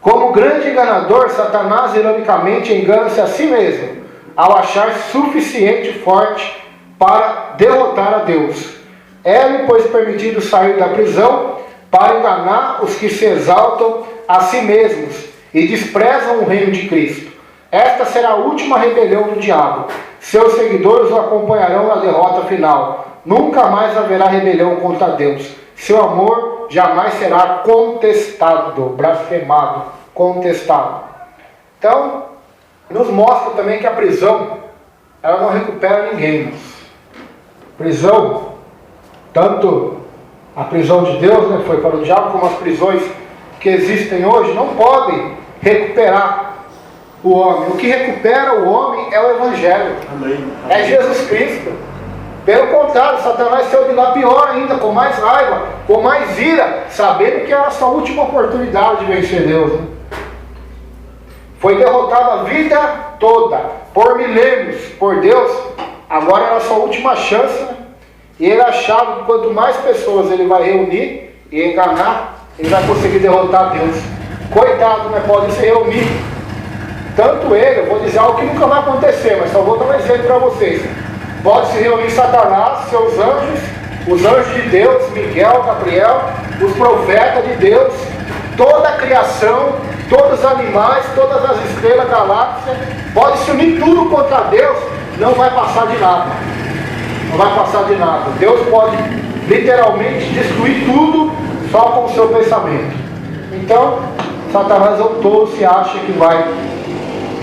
[SPEAKER 1] Como grande enganador, Satanás ironicamente engana-se a si mesmo ao achar-se suficiente forte para derrotar a Deus. É-lhe, pois, permitido sair da prisão para enganar os que se exaltam a si mesmos e desprezam o reino de Cristo. Esta será a última rebelião do diabo. Seus seguidores o acompanharão na derrota final. Nunca mais haverá rebelião contra Deus. Seu amor jamais será contestado, blasfemado, contestado. Então, nos mostra também que a prisão, ela não recupera ninguém. Prisão, tanto a prisão de Deus, né, foi para o diabo, como as prisões que existem hoje, não podem recuperar o homem. O que recupera o homem é o Evangelho.
[SPEAKER 2] Amém.
[SPEAKER 1] É Jesus Cristo. Pelo contrário, Satanás saiu de lá pior ainda, com mais raiva, com mais ira, sabendo que era a sua última oportunidade de vencer Deus. Né? Foi derrotado a vida toda, por milênios, por Deus. Agora era a sua última chance. Né? E ele achava que quanto mais pessoas ele vai reunir e enganar, ele vai conseguir derrotar Deus. Coitado, né? Podem se reunir. Tanto ele, eu vou dizer algo que nunca vai acontecer, mas só vou dar um exemplo para vocês. Pode se reunir Satanás, seus anjos, os anjos de Deus, Miguel, Gabriel, os profetas de Deus, toda a criação, todos os animais, todas as estrelas, galáxias, pode se unir tudo contra Deus, não vai passar de nada. Não vai passar de nada. Deus pode literalmente destruir tudo só com o seu pensamento. Então, Satanás é um tolo se acha que vai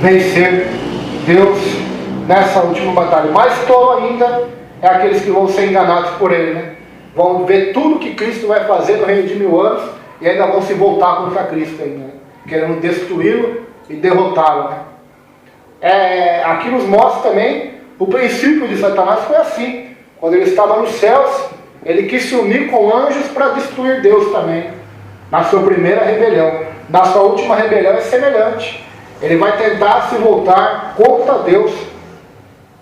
[SPEAKER 1] vencer Deus nessa última batalha. Mais tolo ainda é aqueles que vão ser enganados por ele, né? Vão ver tudo que Cristo vai fazer no reino de 1000 anos e ainda vão se voltar contra Cristo ainda, né? Querendo destruí-lo e derrotá-lo, né? Aqui nos mostra também o princípio de Satanás foi assim. Quando ele estava nos céus, ele quis se unir com anjos para destruir Deus também, na sua primeira rebelião. Na sua última rebelião é semelhante. Ele vai tentar se voltar contra Deus,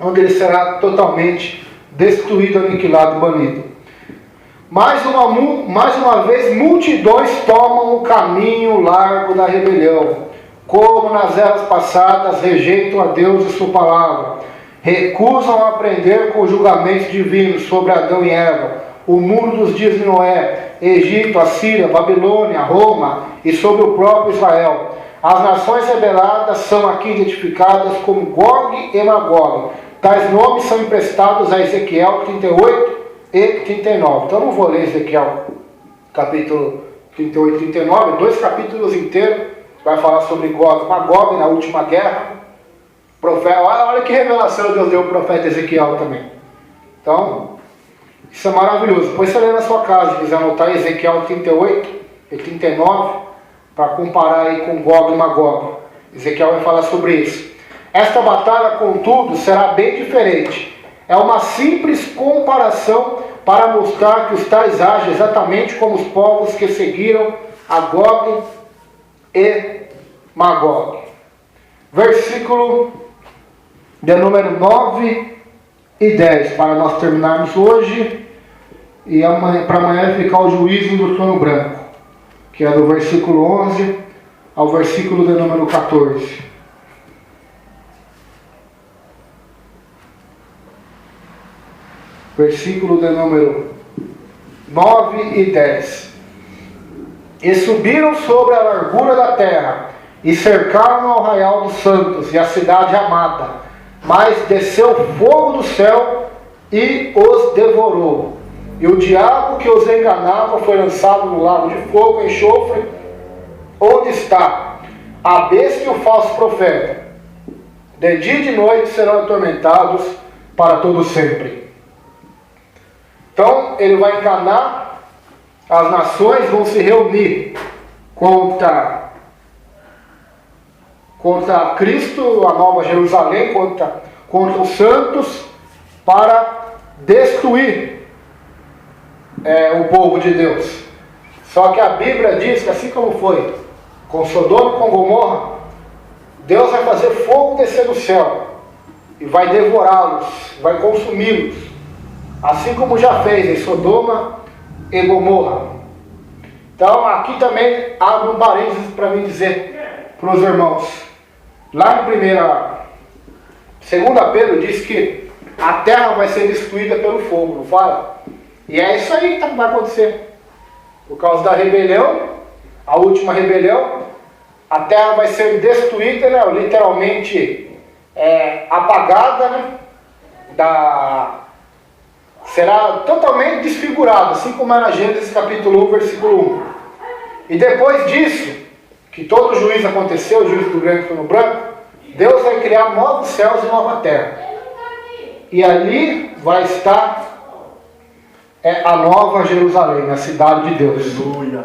[SPEAKER 1] onde ele será totalmente destruído, aniquilado, banido. Mais uma vez, multidões tomam o caminho largo da rebelião. Como nas eras passadas, rejeitam a Deus e sua palavra. Recusam aprender com os julgamentos divinos sobre Adão e Eva, o mundo dos dias de Noé, Egito, Assíria, Babilônia, Roma e sobre o próprio Israel. As nações rebeladas são aqui identificadas como Gog e Magog. Tais nomes são emprestados a Ezequiel 38 e 39. Então não vou ler Ezequiel capítulo 38 e 39, 2 capítulos inteiros, vai falar sobre Gog e Magog na última guerra. Olha que revelação Deus deu ao profeta Ezequiel também. Então, isso é maravilhoso. Depois você lê na sua casa, se quiser anotar Ezequiel 38 e 39, para comparar aí com Gog e Magog. Ezequiel vai falar sobre isso. Esta batalha, contudo, será bem diferente. É uma simples comparação para mostrar que os tais agem exatamente como os povos que seguiram a Gog e Magog. Versículo de número 9 e 10, para nós terminarmos hoje, e para amanhã ficar o juízo do trono branco, que é do versículo 11 ao versículo de número 14. Versículo de número 9 e 10. E subiram sobre a largura da terra, e cercaram o arraial dos santos, e a cidade amada. Mas desceu fogo do céu, e os devorou. E o diabo que os enganava foi lançado no lago de fogo e enxofre, onde está a besta e o falso profeta, De dia e de noite serão atormentados para todo sempre. Então ele vai encanar, as nações vão se reunir contra Cristo, a Nova Jerusalém, contra os santos, para destruir o povo de Deus. Só que a Bíblia diz que assim como foi com Sodoma e com Gomorra, Deus vai fazer fogo descer do céu e vai devorá-los, vai consumi-los, assim como já fez em Sodoma e Gomorra. Então aqui também abre um parênteses para mim dizer para os irmãos. Lá no 2 Pedro diz que a terra vai ser destruída pelo fogo, não fala? E é isso aí que vai acontecer. Por causa da rebelião, a última rebelião, a terra vai ser destruída, né? Literalmente apagada, né? Será totalmente desfigurada, assim como era Gênesis capítulo 1, versículo 1. E depois disso, que todo o juízo aconteceu, o juízo do grande e do branco, Deus vai criar novos céus e nova terra. E ali vai estar a nova Jerusalém, a cidade de Deus.
[SPEAKER 2] Aleluia.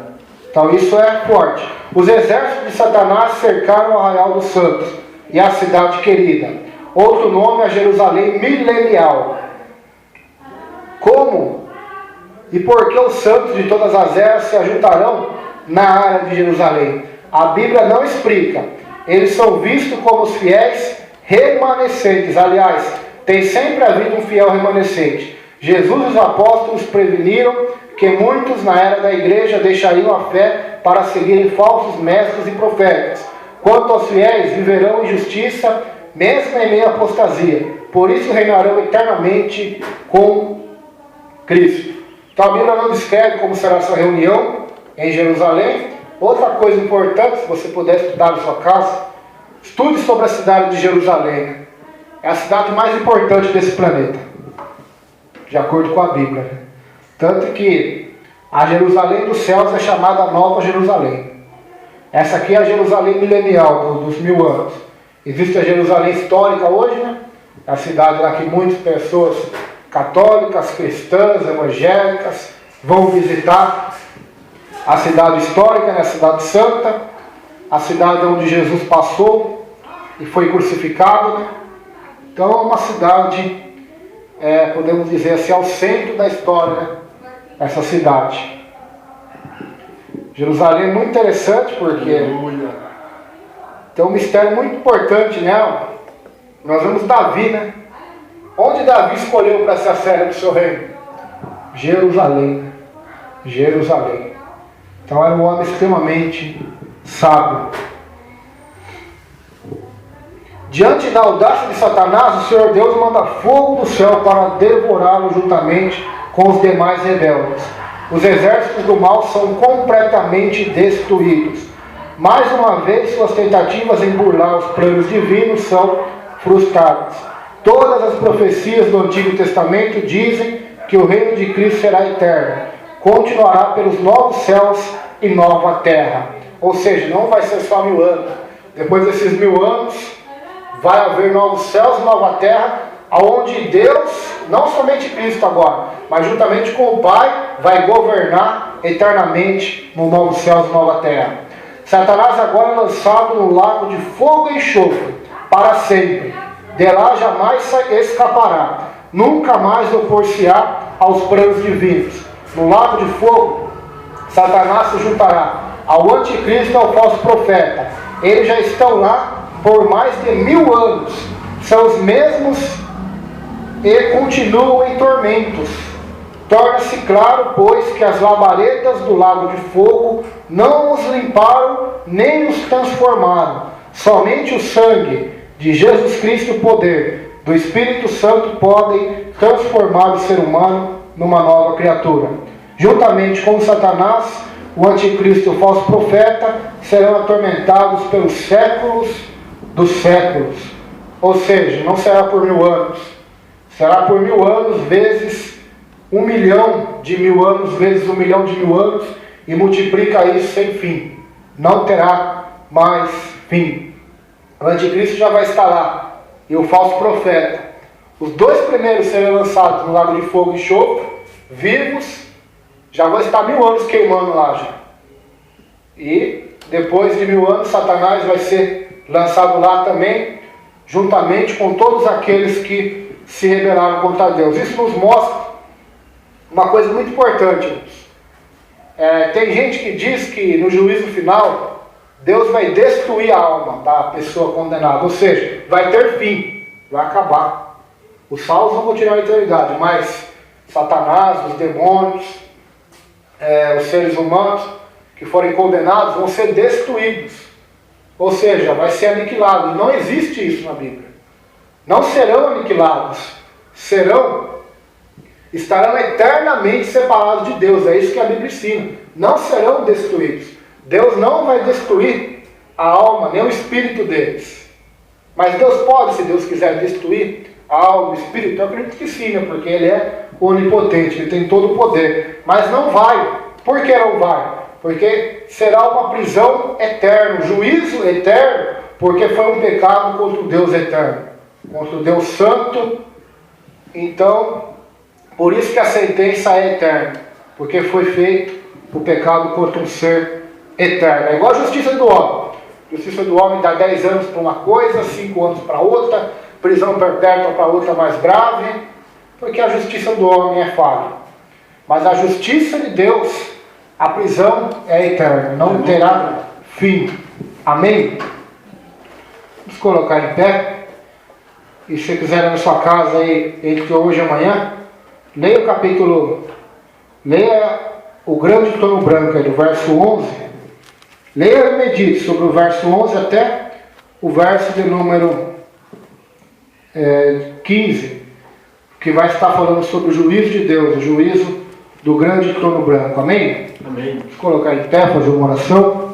[SPEAKER 1] Então isso é forte. Os exércitos de Satanás cercaram o arraial dos santos e a cidade querida. Outro nome é Jerusalém milenial. Como e por que os santos de todas as eras se ajuntarão na área de Jerusalém? A Bíblia não explica. Eles são vistos como os fiéis remanescentes. Aliás, tem sempre havido um fiel remanescente. Jesus e os apóstolos preveniram que muitos na era da igreja deixariam a fé para seguirem falsos mestres e profetas. Quanto aos fiéis, viverão em justiça, mesmo em meio à apostasia. Por isso reinarão eternamente com Cristo. Então a Bíblia não descreve como será essa reunião em Jerusalém. Outra coisa importante, se você puder estudar na sua casa, estude sobre a cidade de Jerusalém. É a cidade mais importante desse planeta, de acordo com a Bíblia. Tanto que a Jerusalém dos céus é chamada Nova Jerusalém. Essa aqui é a Jerusalém milenial, dos 1000 anos. Existe a Jerusalém histórica hoje, né? É a cidade lá que muitas pessoas católicas, cristãs, evangélicas vão visitar. A cidade histórica, né? A cidade santa, a cidade onde Jesus passou e foi crucificado, né? Então é uma cidade, podemos dizer assim, ao centro da história, né? Essa cidade. Jerusalém é muito interessante porque tem um mistério muito importante nela. Nós vemos Davi, né? Onde Davi escolheu para ser a sede do seu reino? Jerusalém. Jerusalém. Então era um homem extremamente sábio. Diante da audácia de Satanás, o Senhor Deus manda fogo do céu para devorá-lo juntamente com os demais rebeldes. Os exércitos do mal são completamente destruídos. Mais uma vez, suas tentativas em burlar os planos divinos são frustradas. Todas as profecias do Antigo Testamento dizem que o reino de Cristo será eterno. Continuará pelos novos céus e nova terra. Ou seja, não vai ser só 1000 anos. Depois desses 1000 anos, vai haver novos céus e nova terra, onde Deus, não somente Cristo agora, mas juntamente com o Pai, vai governar eternamente no novos céus e nova terra. Satanás agora é lançado no lago de fogo e enxofre, para sempre. De lá jamais escapará. Nunca mais opor-se-á aos planos divinos. No lago de fogo, Satanás se juntará ao anticristo e ao falso profeta. Eles já estão lá por mais de 1000 anos. São os mesmos e continuam em tormentos. Torna-se claro, pois, que as labaredas do lago de fogo não os limparam nem os transformaram. Somente o sangue de Jesus Cristo e o poder do Espírito Santo podem transformar o ser humano numa nova criatura. Juntamente com Satanás, o anticristo e o falso profeta serão atormentados pelos séculos dos séculos. Ou seja, não será por 1000 anos. Será por 1000 anos vezes 1 milhão de 1000 anos vezes 1 milhão de 1000 anos e multiplica isso sem fim. Não terá mais fim. O anticristo já vai estar lá e o falso profeta. Os dois primeiros serão lançados no lago de fogo e enxofre, vivos, já vão estar 1000 anos queimando lá já. E depois de 1000 anos, Satanás vai ser lançado lá também, juntamente com todos aqueles que se rebelaram contra Deus. Isso nos mostra uma coisa muito importante. Tem gente que diz que no juízo final, Deus vai destruir a alma da pessoa condenada, ou seja, vai ter fim, vai acabar. Os salvos vão continuar a eternidade, mas Satanás, os demônios, os seres humanos que forem condenados vão ser destruídos, ou seja, vai ser aniquilado. E não existe isso na Bíblia. Não serão aniquilados, estarão eternamente separados de Deus. É isso que a Bíblia ensina. Não serão destruídos. Deus não vai destruir a alma, nem o espírito deles. Mas Deus pode, se Deus quiser destruir a alma, o espírito, eu acredito que sim, né? Porque Ele é onipotente, Ele tem todo o poder. Mas não vai. Por que não vai? Porque será uma prisão eterna, juízo eterno, porque foi um pecado contra o Deus eterno, contra o Deus santo. Então, por isso que a sentença é eterna, porque foi feito o pecado contra um ser eterno. É igual a justiça do homem. A justiça do homem dá 10 anos para uma coisa, 5 anos para outra, prisão perpétua para outra mais grave, porque a justiça do homem é falha. Mas a justiça de Deus, a prisão é eterna, não terá fim. Amém? Vamos colocar em pé. E se quiser na sua casa aí, entre hoje e amanhã, leia o grande trono branco aí, do verso 11. Leia e medite sobre o verso 11 até o verso de número 15, que vai estar falando sobre o juízo de Deus, o juízo do grande trono branco. Amém?
[SPEAKER 2] Amém.
[SPEAKER 1] Vamos colocar em pé, fazer uma oração.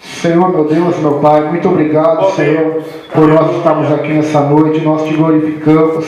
[SPEAKER 1] Senhor, meu Deus, meu Pai, muito obrigado, Senhor, por nós estarmos aqui nessa noite. Nós te glorificamos,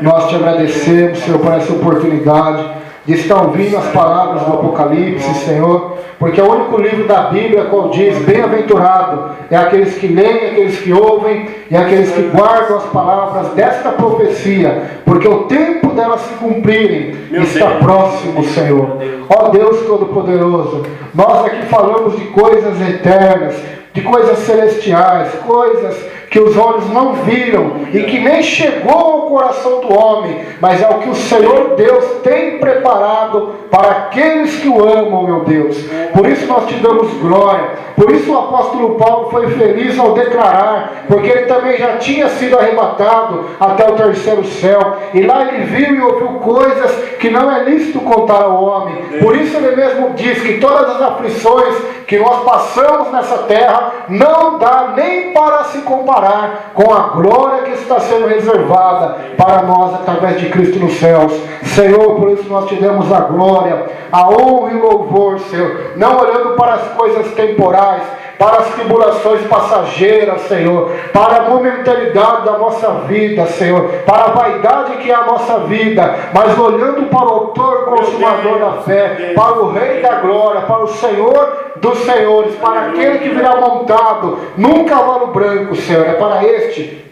[SPEAKER 1] nós te agradecemos, Senhor, por essa oportunidade de estar ouvindo as palavras do Apocalipse, Senhor, porque é o único livro da Bíblia qual diz: bem-aventurado é aqueles que leem, aqueles que ouvem e aqueles que guardam as palavras desta profecia, porque o tempo delas se cumprirem está próximo, Senhor. Ó Deus Todo-Poderoso, nós aqui falamos de coisas eternas, de coisas celestiais, coisas que os olhos não viram e que nem chegou ao coração do homem, mas é o que o Senhor Deus tem preparado para aqueles que o amam, meu Deus. Por isso nós te damos glória. Por isso o apóstolo Paulo foi feliz ao declarar, porque ele também já tinha sido arrebatado até o terceiro céu, e lá ele viu e ouviu coisas que não é lícito contar ao homem. Por isso ele mesmo diz que todas as aflições que nós passamos nessa terra não dá nem para se comparar com a glória que está sendo reservada para nós através de Cristo nos céus. Senhor, por isso nós te damos a glória, a honra e o louvor, Senhor, não olhando para as coisas temporais, para as tribulações passageiras, Senhor, para a momentaneidade da nossa vida, Senhor, para a vaidade que é a nossa vida, mas olhando para o autor e consumador da fé, para o Rei da glória, para o Senhor dos senhores, para aquele que virá montado num cavalo branco, Senhor. É para este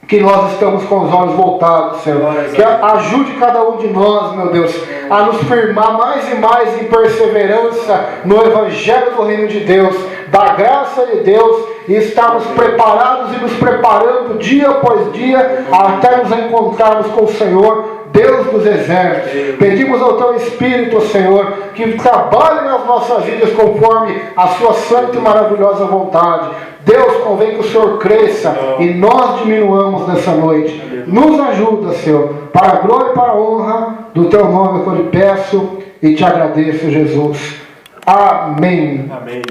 [SPEAKER 1] que nós estamos com os olhos voltados, Senhor. Que ajude cada um de nós, meu Deus, a nos firmar mais e mais em perseverança no Evangelho do Reino de Deus, da graça de Deus, e estarmos preparados e nos preparando dia após dia até nos encontrarmos com o Senhor, Deus dos exércitos. Pedimos ao Teu Espírito, Senhor, que trabalhe nas nossas vidas conforme a Sua santa e maravilhosa vontade. Deus, convém que o Senhor cresça e nós diminuamos nessa noite. Nos ajuda, Senhor, para a glória e para a honra do Teu nome que eu lhe peço e te agradeço, Jesus. Amém.
[SPEAKER 2] Amém.